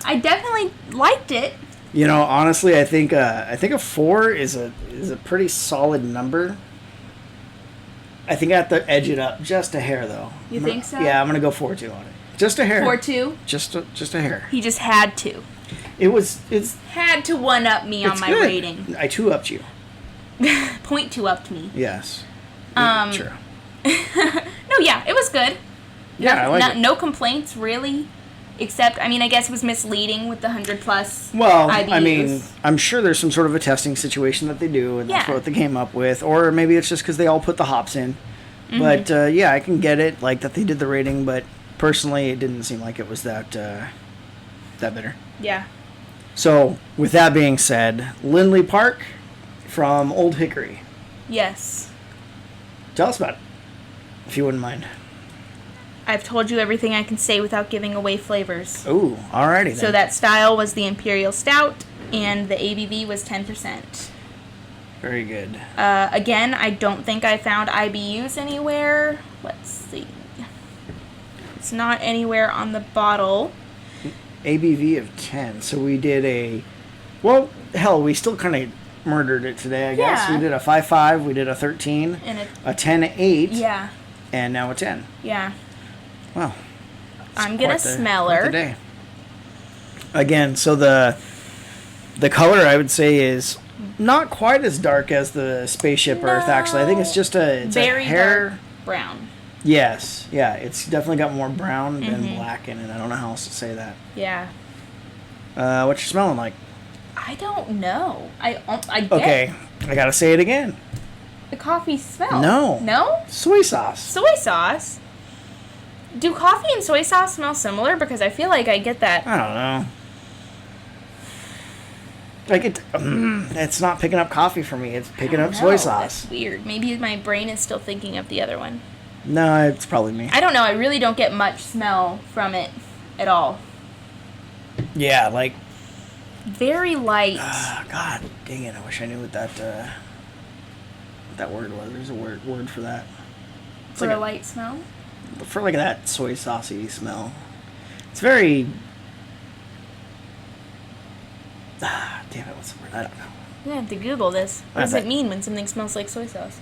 I definitely liked it. You know, honestly, I think a 4 is a pretty solid number. I think I have to edge it up just a hair, though. You think so? Yeah, I'm going to go 4-2 on it. Just a hair. 4-2? Just a hair. He just had to. It's had to one-up me on my good. rating. I 2-upped you. 0.2-upped me. Yes. True. No, yeah, it was good. Yeah, I like it. No complaints, really. Except, I mean, I guess it was misleading with the 100+ Well, IBUs. I mean, I'm sure there's some sort of a testing situation that they do, and that's what they came up with. Or maybe it's just because they all put the hops in. Mm-hmm. But, yeah, I can get it, like, that they did the rating, but personally, it didn't seem like it was that bitter. Yeah. So, with that being said, Lindley Park from Olde Hickory. Yes. Tell us about it, if you wouldn't mind. I've told you everything I can say without giving away flavors. Ooh, alrighty then. So that style was the Imperial Stout, and the ABV was 10%. Very good. Again, I don't think I found IBUs anywhere. Let's see. It's not anywhere on the bottle. ABV of 10. So we did well, hell, we still kind of murdered it today, I guess. Yeah. We did a 5.5, we did a 13, And a 10.8. Yeah. And now a 10. Yeah. Wow. I'm going to smell her. Today. Again, so the color, I would say, is not quite as dark as the Spaceship Earth, actually. I think it's just it's very a hair... dark brown. Yes. Yeah, it's definitely got more brown than black in it. I don't know how else to say that. Yeah. What you smelling like? I don't know. I get Okay, I gotta say it again. the coffee smell. No. No? Soy sauce. Soy sauce? Do coffee and soy sauce smell similar? Because I feel like I get that. I don't know. Like it's not picking up coffee for me. It's picking up soy sauce. That's weird. Maybe my brain is still thinking of the other one. No, it's probably me. I don't know. I really don't get much smell from it at all. Yeah, like... Very light. God dang it. I wish I knew what that word was. There's a word for that. It's For like a light smell? For like that soy saucy smell. It's very... damn it. What's the word? I don't know. You have to Google this. What does it mean when something smells like soy sauce?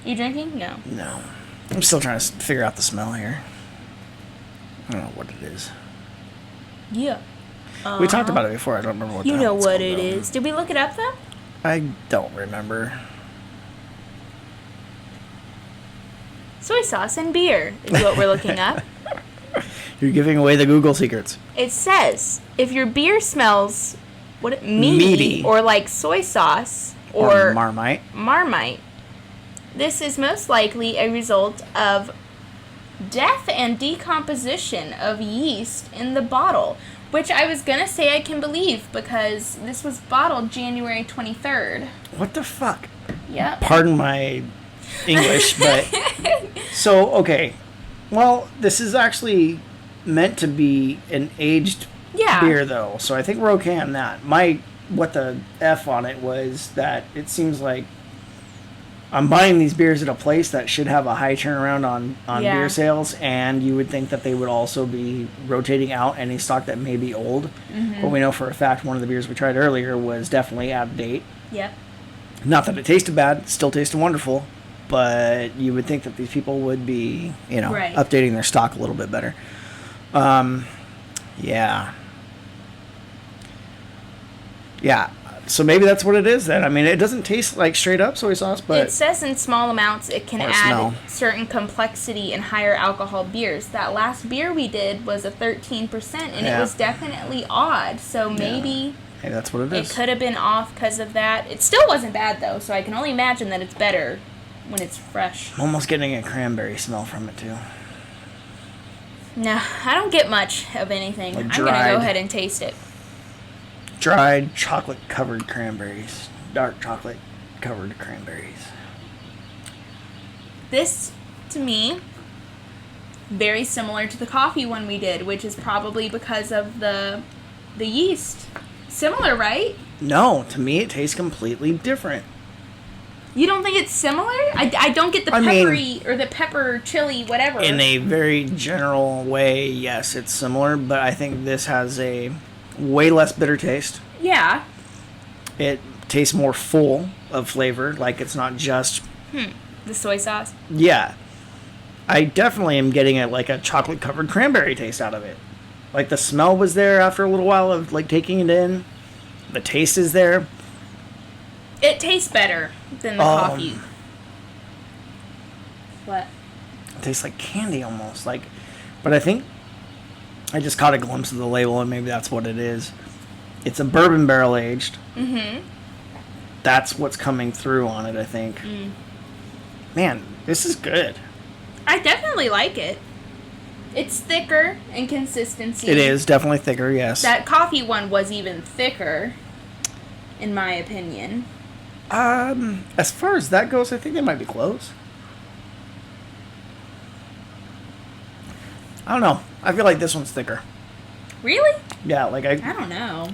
You drinking? No. No. I'm still trying to figure out the smell here. I don't know what it is. Yeah. We talked about it before. I don't remember what You the know hell it's what called, it though. is. Did we look it up, though? I don't remember. Soy sauce and beer is what we're looking up. You're giving away the Google secrets. It says, if your beer smells meaty or like soy sauce or Marmite, This is most likely a result of death and decomposition of yeast in the bottle, which I was going to say I can believe because this was bottled January 23rd. What the fuck? Yep. Pardon my English, but... So, okay. Well, this is actually meant to be an aged beer, though. So I think we're okay on that. What the F on it was that it seems like I'm buying these beers at a place that should have a high turnaround on beer sales, and you would think that they would also be rotating out any stock that may be old. Mm-hmm. But we know for a fact one of the beers we tried earlier was definitely out of date. Yep. Not that it tasted bad, it still tasted wonderful, but you would think that these people would be, updating their stock a little bit better. Yeah. Yeah. So maybe that's what it is then. I mean, it doesn't taste like straight up soy sauce, but... It says in small amounts it can add certain complexity in higher alcohol beers. That last beer we did was a 13%, and it was definitely odd. So maybe... Hey, that's what it is. It could have been off because of that. It still wasn't bad, though, so I can only imagine that it's better when it's fresh. I'm almost getting a cranberry smell from it, too. No, I don't get much of anything. I'm going to go ahead and taste it. Dried chocolate-covered cranberries. Dark chocolate-covered cranberries. This, to me, very similar to the coffee one we did, which is probably because of the yeast. Similar, right? No, to me it tastes completely different. You don't think it's similar? I don't get the peppery or the pepper chili, whatever. In a very general way, yes, it's similar, but I think this has a way less bitter taste. Yeah. It tastes more full of flavor, like it's not just... The soy sauce? Yeah. I definitely am getting a chocolate-covered cranberry taste out of it. Like, the smell was there after a little while of, taking it in. The taste is there. It tastes better than the coffee. What? It tastes like candy almost. But I think I just caught a glimpse of the label, and maybe that's what it is. It's a bourbon barrel aged. Mm-hmm. That's what's coming through on it, I think. Mm. Man, this is good. I definitely like it. It's thicker in consistency. It is definitely thicker, yes. That coffee one was even thicker, in my opinion. As far as that goes, I think they might be close. I don't know. I feel like this one's thicker. Really? Yeah, I don't know.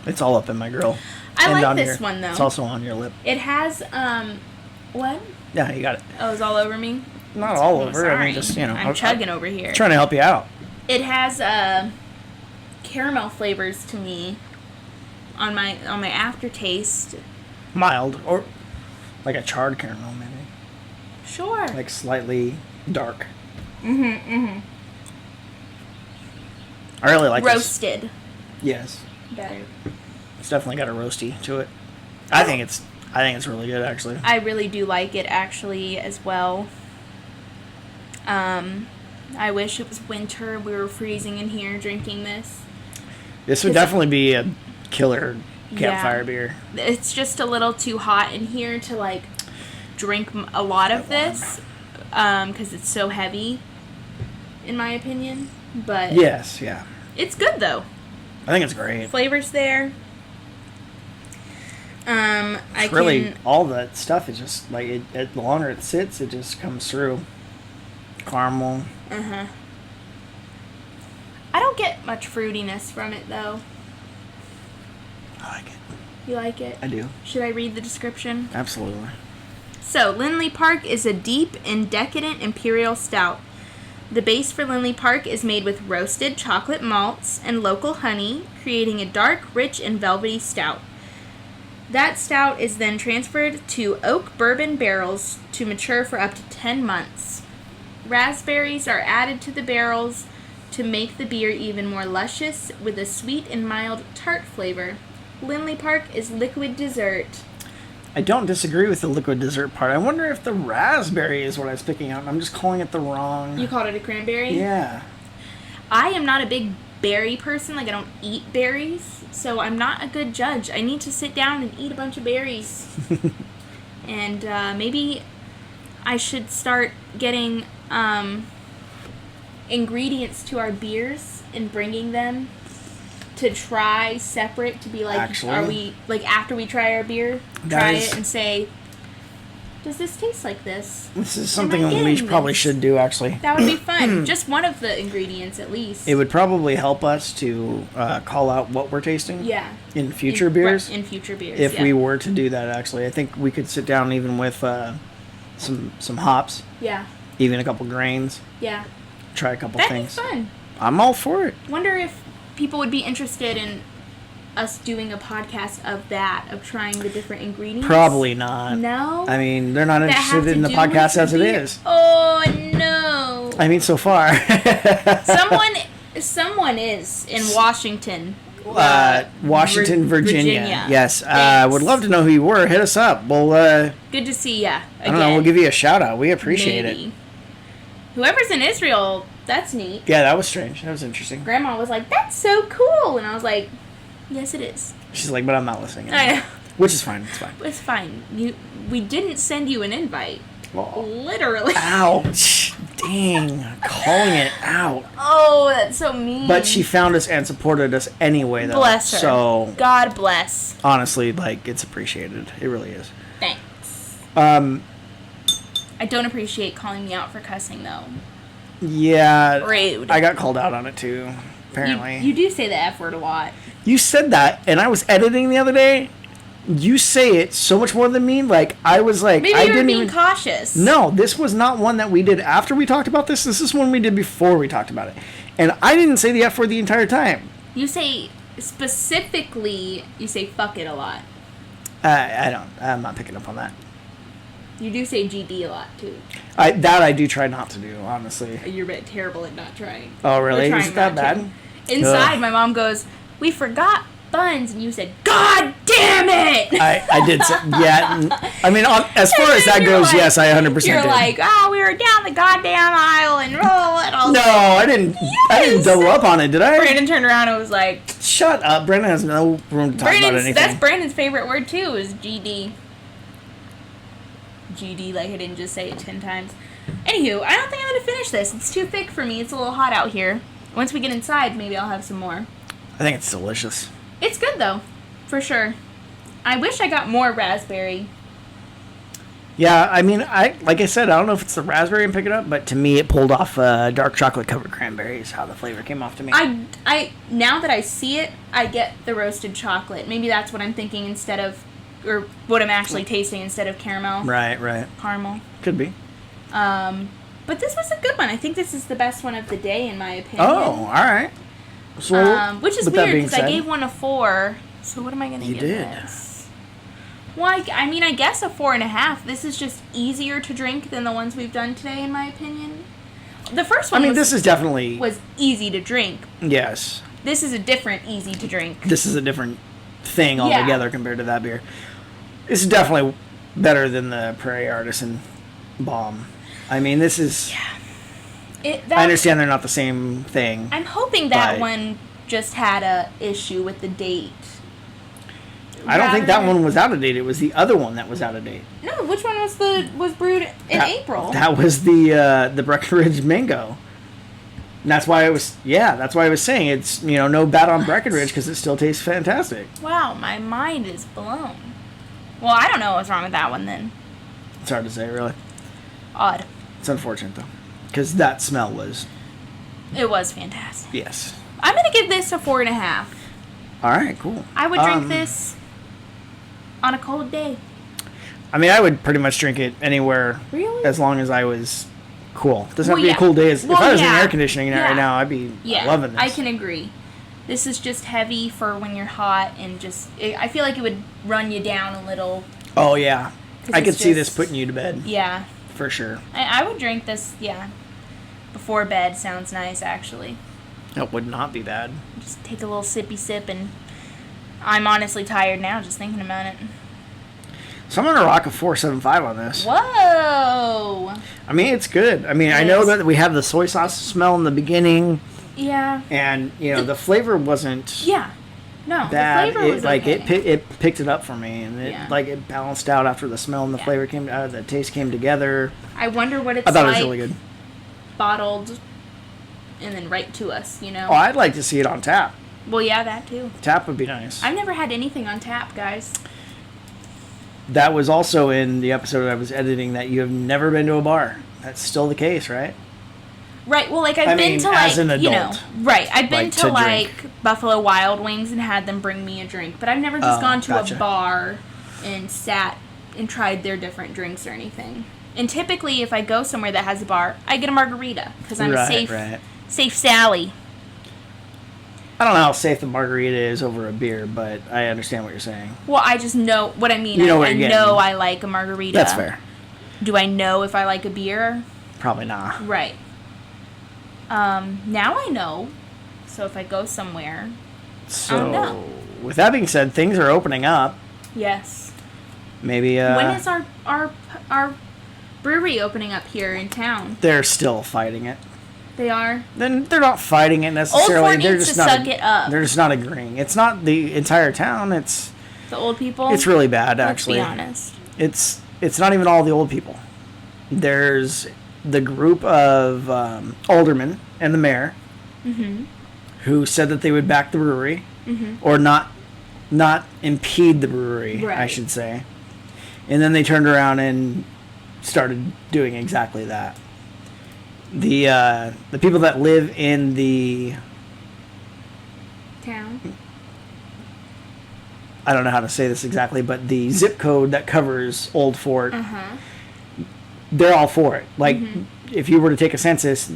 It's all up in my grill. I like this one, though. It's also on your lip. It has, what? Yeah, you got it. Oh, it's all over me? Not all over. Sorry. I mean, just, I'm chugging over here. Trying to help you out. It has, caramel flavors to me on my aftertaste. Mild, or like a charred caramel, maybe. Sure. Like slightly dark. Mm-hmm. I really like roasted. This. Yes. Better. It's definitely got a roasty to it. I think it's really good, actually. I really do like it, actually, as well. I wish it was winter. We were freezing in here drinking this. This would definitely be a killer campfire beer. It's just a little too hot in here to, drink a lot of this. Because it's so heavy, in my opinion. But yes, yeah. It's good, though. I think it's great. Flavors there. All that stuff is just, the longer it sits, it just comes through. Caramel. Uh-huh. I don't get much fruitiness from it, though. I like it. You like it? I do. Should I read the description? Absolutely. So, Lindley Park is a deep and decadent imperial stout. The base for Lindley Park is made with roasted chocolate malts and local honey, creating a dark, rich, and velvety stout. That stout is then transferred to oak bourbon barrels to mature for up to 10 months. Raspberries are added to the barrels to make the beer even more luscious with a sweet and mild tart flavor. Lindley Park is liquid dessert. I don't disagree with the liquid dessert part. I wonder if the raspberry is what I was picking out. I'm just calling it the wrong... You called it a cranberry? Yeah. I am not a big berry person. I don't eat berries, so I'm not a good judge. I need to sit down and eat a bunch of berries. And maybe I should start getting ingredients to our beers and bringing them to try separate, to be like, Actually, are we, like, after we try our beer, try it and say, does this taste like this? This is something we probably should do, actually. That would be fun. Just one of the ingredients, at least. It would probably help us to call out what we're tasting. Yeah. In future beers. In future beers. If we were to do that, actually, I think we could sit down even with some hops. Yeah. Even a couple grains. Yeah. Try a couple That'd things. That'd be fun. I'm all for it. Wonder if people would be interested in us doing a podcast of that, of trying the different ingredients. Probably not. No? I mean, they're not interested in the do podcast with as it is. Oh, no. I mean, so far. Someone is in Washington. Washington, Virginia. Yes. Thanks. Would love to know who you were. Hit us up. We'll, good to see ya. I don't know. We'll give you a shout out. We appreciate it. Whoever's in Israel, that's neat. Yeah, that was strange. That was interesting. Grandma was like, that's so cool. And I was like, yes, it is. She's like, but I'm not listening. I know. Which is fine. It's fine. It's fine. We didn't send you an invite. Well, literally. Ouch. Dang. Calling it out. Oh, that's so mean. But she found us and supported us anyway, though. Bless her. So, God bless. Honestly, like, it's appreciated. It really is. Thanks. I don't appreciate calling me out for cussing, though. Yeah. Rude. I got called out on it, too, apparently. You do say the F word a lot. You said that, and I was editing the other day. You say it so much more than me. Like, I was like... Maybe you were being cautious. No, this was not one that we did after we talked about this. This is one we did before we talked about it. And I didn't say the F word the entire time. You say... Specifically, you say fuck it a lot. I don't. I'm not picking up on that. You do say GD a lot, too. I do try not to do, honestly. You're terrible at not trying. Oh, really? Is that bad? Inside, my mom goes, we forgot buns, and you said, God damn it! I did say, yeah. I mean, as far as that goes, like, yes, I 100% You're did. like, oh, we were down the goddamn aisle and roll it all. No, I didn't. Yes. I didn't double up on it, did I? Brandon turned around and was like, shut up. Brandon has no room to talk about anything. That's Brandon's favorite word, too, is GD. GD, like I didn't just say it 10 times. Anywho, I don't think I'm going to finish this. It's too thick for me. It's a little hot out here. Once we get inside, maybe I'll have some more. I think it's delicious. It's good, though. For sure. I wish I got more raspberry. Yeah, I mean, like I said, I don't know if it's the raspberry I'm picking up, but to me it pulled off dark chocolate covered cranberries, how the flavor came off to me. I now that I see it, I get the roasted chocolate. Maybe that's what I'm thinking instead of, or what I'm actually tasting instead of caramel. Right. Caramel. Could be. But this was a good one. I think this is the best one of the day, in my opinion. Oh, all right. So, which is weird, because I gave one a 4. So what am I going to give this? Well, I mean, I guess a 4.5. This is just easier to drink than the ones we've done today, in my opinion. The first one this is definitely... was easy to drink. Yes. This is a different easy to drink. This is a different thing altogether compared to that beer. This is definitely better than the Praire Artisan Bomb. I mean, this is... Yeah. I understand they're not the same thing. I'm hoping that one just had a issue with the date. I don't think that one was out of date. It was the other one that was out of date. No, which one was brewed in April? That was the Breckenridge Mango. And that's why I was saying it's, no bad on Breckenridge because it still tastes fantastic. Wow, my mind is blown. Well, I don't know what's wrong with that one then. It's hard to say, really. Odd. It's unfortunate though, because that smell was. It was fantastic. Yes. I'm gonna give this a 4.5. All right, cool. I would drink this on a cold day. I mean, I would pretty much drink it anywhere. Really? As long as I was cool. It doesn't have to be a cool day. If I was in air conditioning right now, I'd be loving this. I can agree. This is just heavy for when you're hot, and I feel like it would run you down a little. Oh, yeah. I could see this putting you to bed. Yeah. For sure. I would drink this, before bed. Sounds nice, actually. It would not be bad. Just take a little sippy sip, and I'm honestly tired now just thinking about it. So I'm going to rock a 4.75 on this. Whoa! I mean, it's good. I mean, I know that we have the soy sauce smell in the beginning. Yeah. And, the flavor wasn't... Yeah. No, bad. the flavor was It picked it up for me, and it balanced out after the smell and the flavor the taste came together. I wonder what it's I thought like it was really good. bottled and then right to us, you know? Oh, I'd like to see it on tap. Well, yeah, that too. Tap would be nice. I've never had anything on tap, guys. That was also in the episode I was editing, that you have never been to a bar. That's still the case, right? Right, well, like, I've been to, like, as an adult, you know, right, I've been like, to to like, drink. Buffalo Wild Wings and had them bring me a drink, but I've never just gone to gotcha. a bar and sat and tried their different drinks or anything. And typically, if I go somewhere that has a bar, I get a margarita, because I'm a safe Sally. I don't know how safe the margarita is over a beer, but I understand what you're saying. Well, I just know what I mean. You know I know I like a margarita. That's fair. Do I know if I like a beer? Probably not. Right. Now I know. So if I go somewhere, I don't know. With that being said, things are opening up. Yes. Maybe. When is our brewery opening up here in town? They're still fighting it. They are. Then they're not fighting it necessarily. Old Fort needs to suck it up. They're just not agreeing. It's not the entire town. It's the old people. It's really bad, actually. Let's be honest. It's not even all the old people. There's the group of aldermen and the mayor, who said that they would back the brewery, or not impede the brewery, I should say. And then they turned around and started doing exactly that. The people that live in the town, I don't know how to say this exactly, but the zip code that covers Old Fort, they're all for it. Like, if you were to take a census,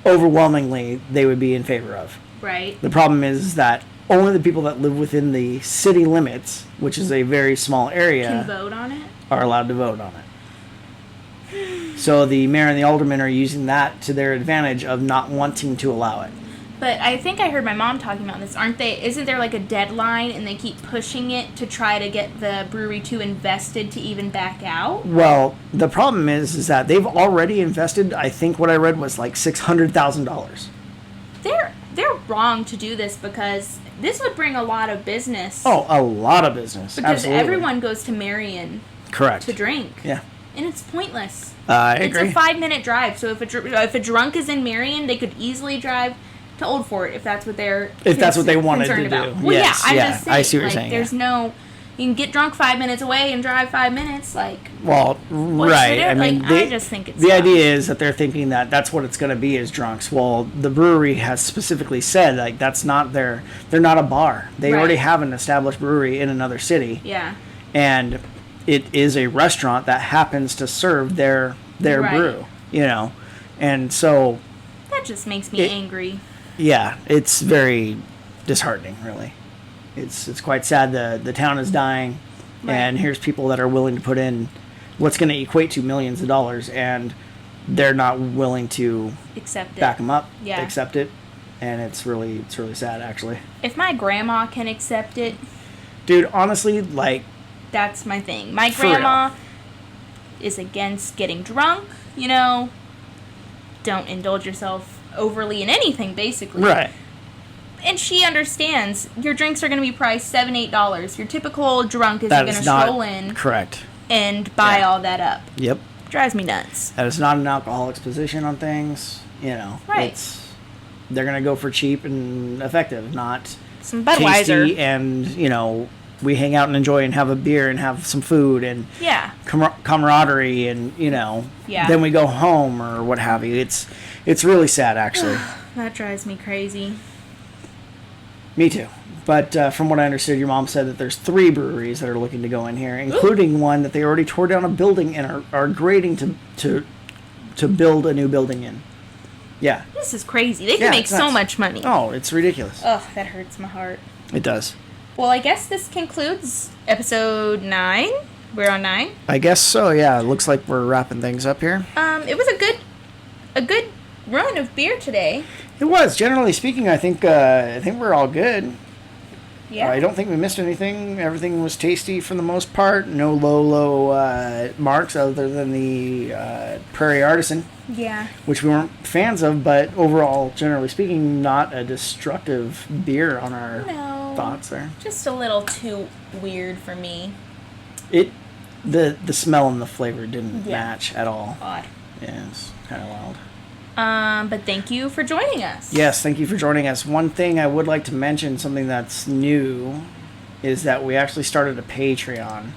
overwhelmingly they would be in favor of. Right. The problem is that only the people that live within the city limits, which is a very small area, can vote on it, are allowed to vote on it. So the mayor and the aldermen are using that to their advantage of not wanting to allow it. But I think I heard my mom talking about this. Isn't there like a deadline and they keep pushing it to try to get the brewery too invested to even back out? Well, the problem is that they've already invested, I think what I read was like $600,000. They're wrong to do this, because this would bring a lot of business. Oh, a lot of business. Because Absolutely. Everyone goes to Marion. Correct. To drink. Yeah. And it's pointless. I agree. It's a 5-minute drive, so if a drunk is in Marion, they could easily drive to Old Fort if that's what that's what they wanted to about. do. Well, yes, I'm just saying, I see what you're saying. There's no, you can get drunk 5 minutes away and drive 5 minutes. Well, right. I mean, I just think it's the idea is that they're thinking that that's what it's going to be, is drunks. Well, the brewery has specifically said that's not they're not a bar. They already have an established brewery in another city. Yeah. And it is a restaurant that happens to serve their brew, and so that just makes me angry. Yeah, it's very disheartening, really. It's quite sad. The town is dying, and here's people that are willing to put in what's going to equate to millions of dollars, and they're not willing to back them up, accept it, and it's really sad, actually. If my grandma can accept it, dude, honestly, that's my thing. My grandma is against getting drunk, Don't indulge yourself overly in anything, basically. Right. And she understands your drinks are going to be priced $7, $8. Your typical drunk isn't going to stroll in. Correct. And buy all that up. Yep. Drives me nuts. That is not an alcoholic's position on things. Right. They're going to go for cheap and effective, not some Budweiser. Tasty, and, we hang out and enjoy and have a beer and have some food and camaraderie and, then we go home or what have you. It's really sad, actually. That drives me crazy. Me too. But from what I understood, your mom said that there's 3 breweries that are looking to go in here, including one that they already tore down a building and are grading to build a new building in. Yeah. This is crazy. They can make so much money. Oh, it's ridiculous. Oh, that hurts my heart. It does. Well, I guess this concludes episode 9. We're on 9. I guess so, yeah. It looks like we're wrapping things up here. It was a good run of beer today. It was. Generally speaking, I think we're all good. Yeah. I don't think we missed anything. Everything was tasty for the most part. No low marks other than the Praire Artisan, Yeah. which we weren't fans of, but overall, generally speaking, not a destructive beer on our thoughts there. Just a little too weird for me. The smell and the flavor didn't match at all. Odd. Yeah, it's kind of wild. But thank you for joining us. Yes, thank you for joining us. One thing I would like to mention, something that's new, is that we actually started a Patreon.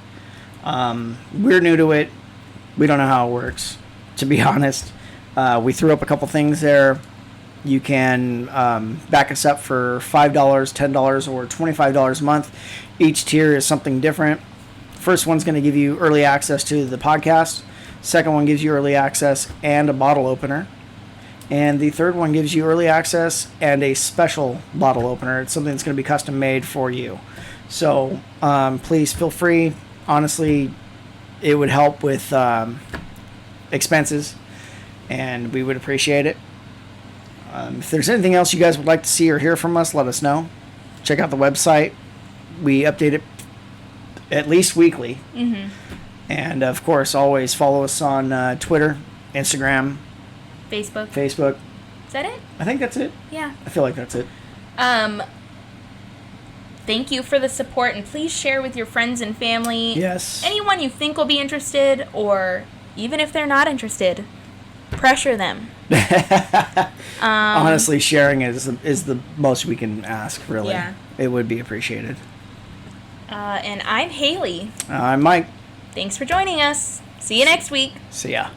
We're new to it. We don't know how it works, to be honest. We threw up a couple things there. You can back us up for $5, $10, or $25 a month. Each tier is something different. First one's going to give you early access to the podcast. Second one gives you early access and a bottle opener. And the third one gives you early access and a special bottle opener. It's something that's going to be custom made for you. So please feel free. Honestly, it would help with expenses, and we would appreciate it. If there's anything else you guys would like to see or hear from us, let us know. Check out the website. We update it at least weekly. Mm-hmm. And, of course, always follow us on Twitter, Instagram, Facebook. Is that it? I think that's it. Yeah. I feel like that's it. Thank you for the support, and please share with your friends and family. Yes. Anyone you think will be interested, or even if they're not interested, pressure them. Honestly, sharing is the most we can ask, really. Yeah. It would be appreciated. And I'm Haley. I'm Mike. Thanks for joining us. See you next week. See ya.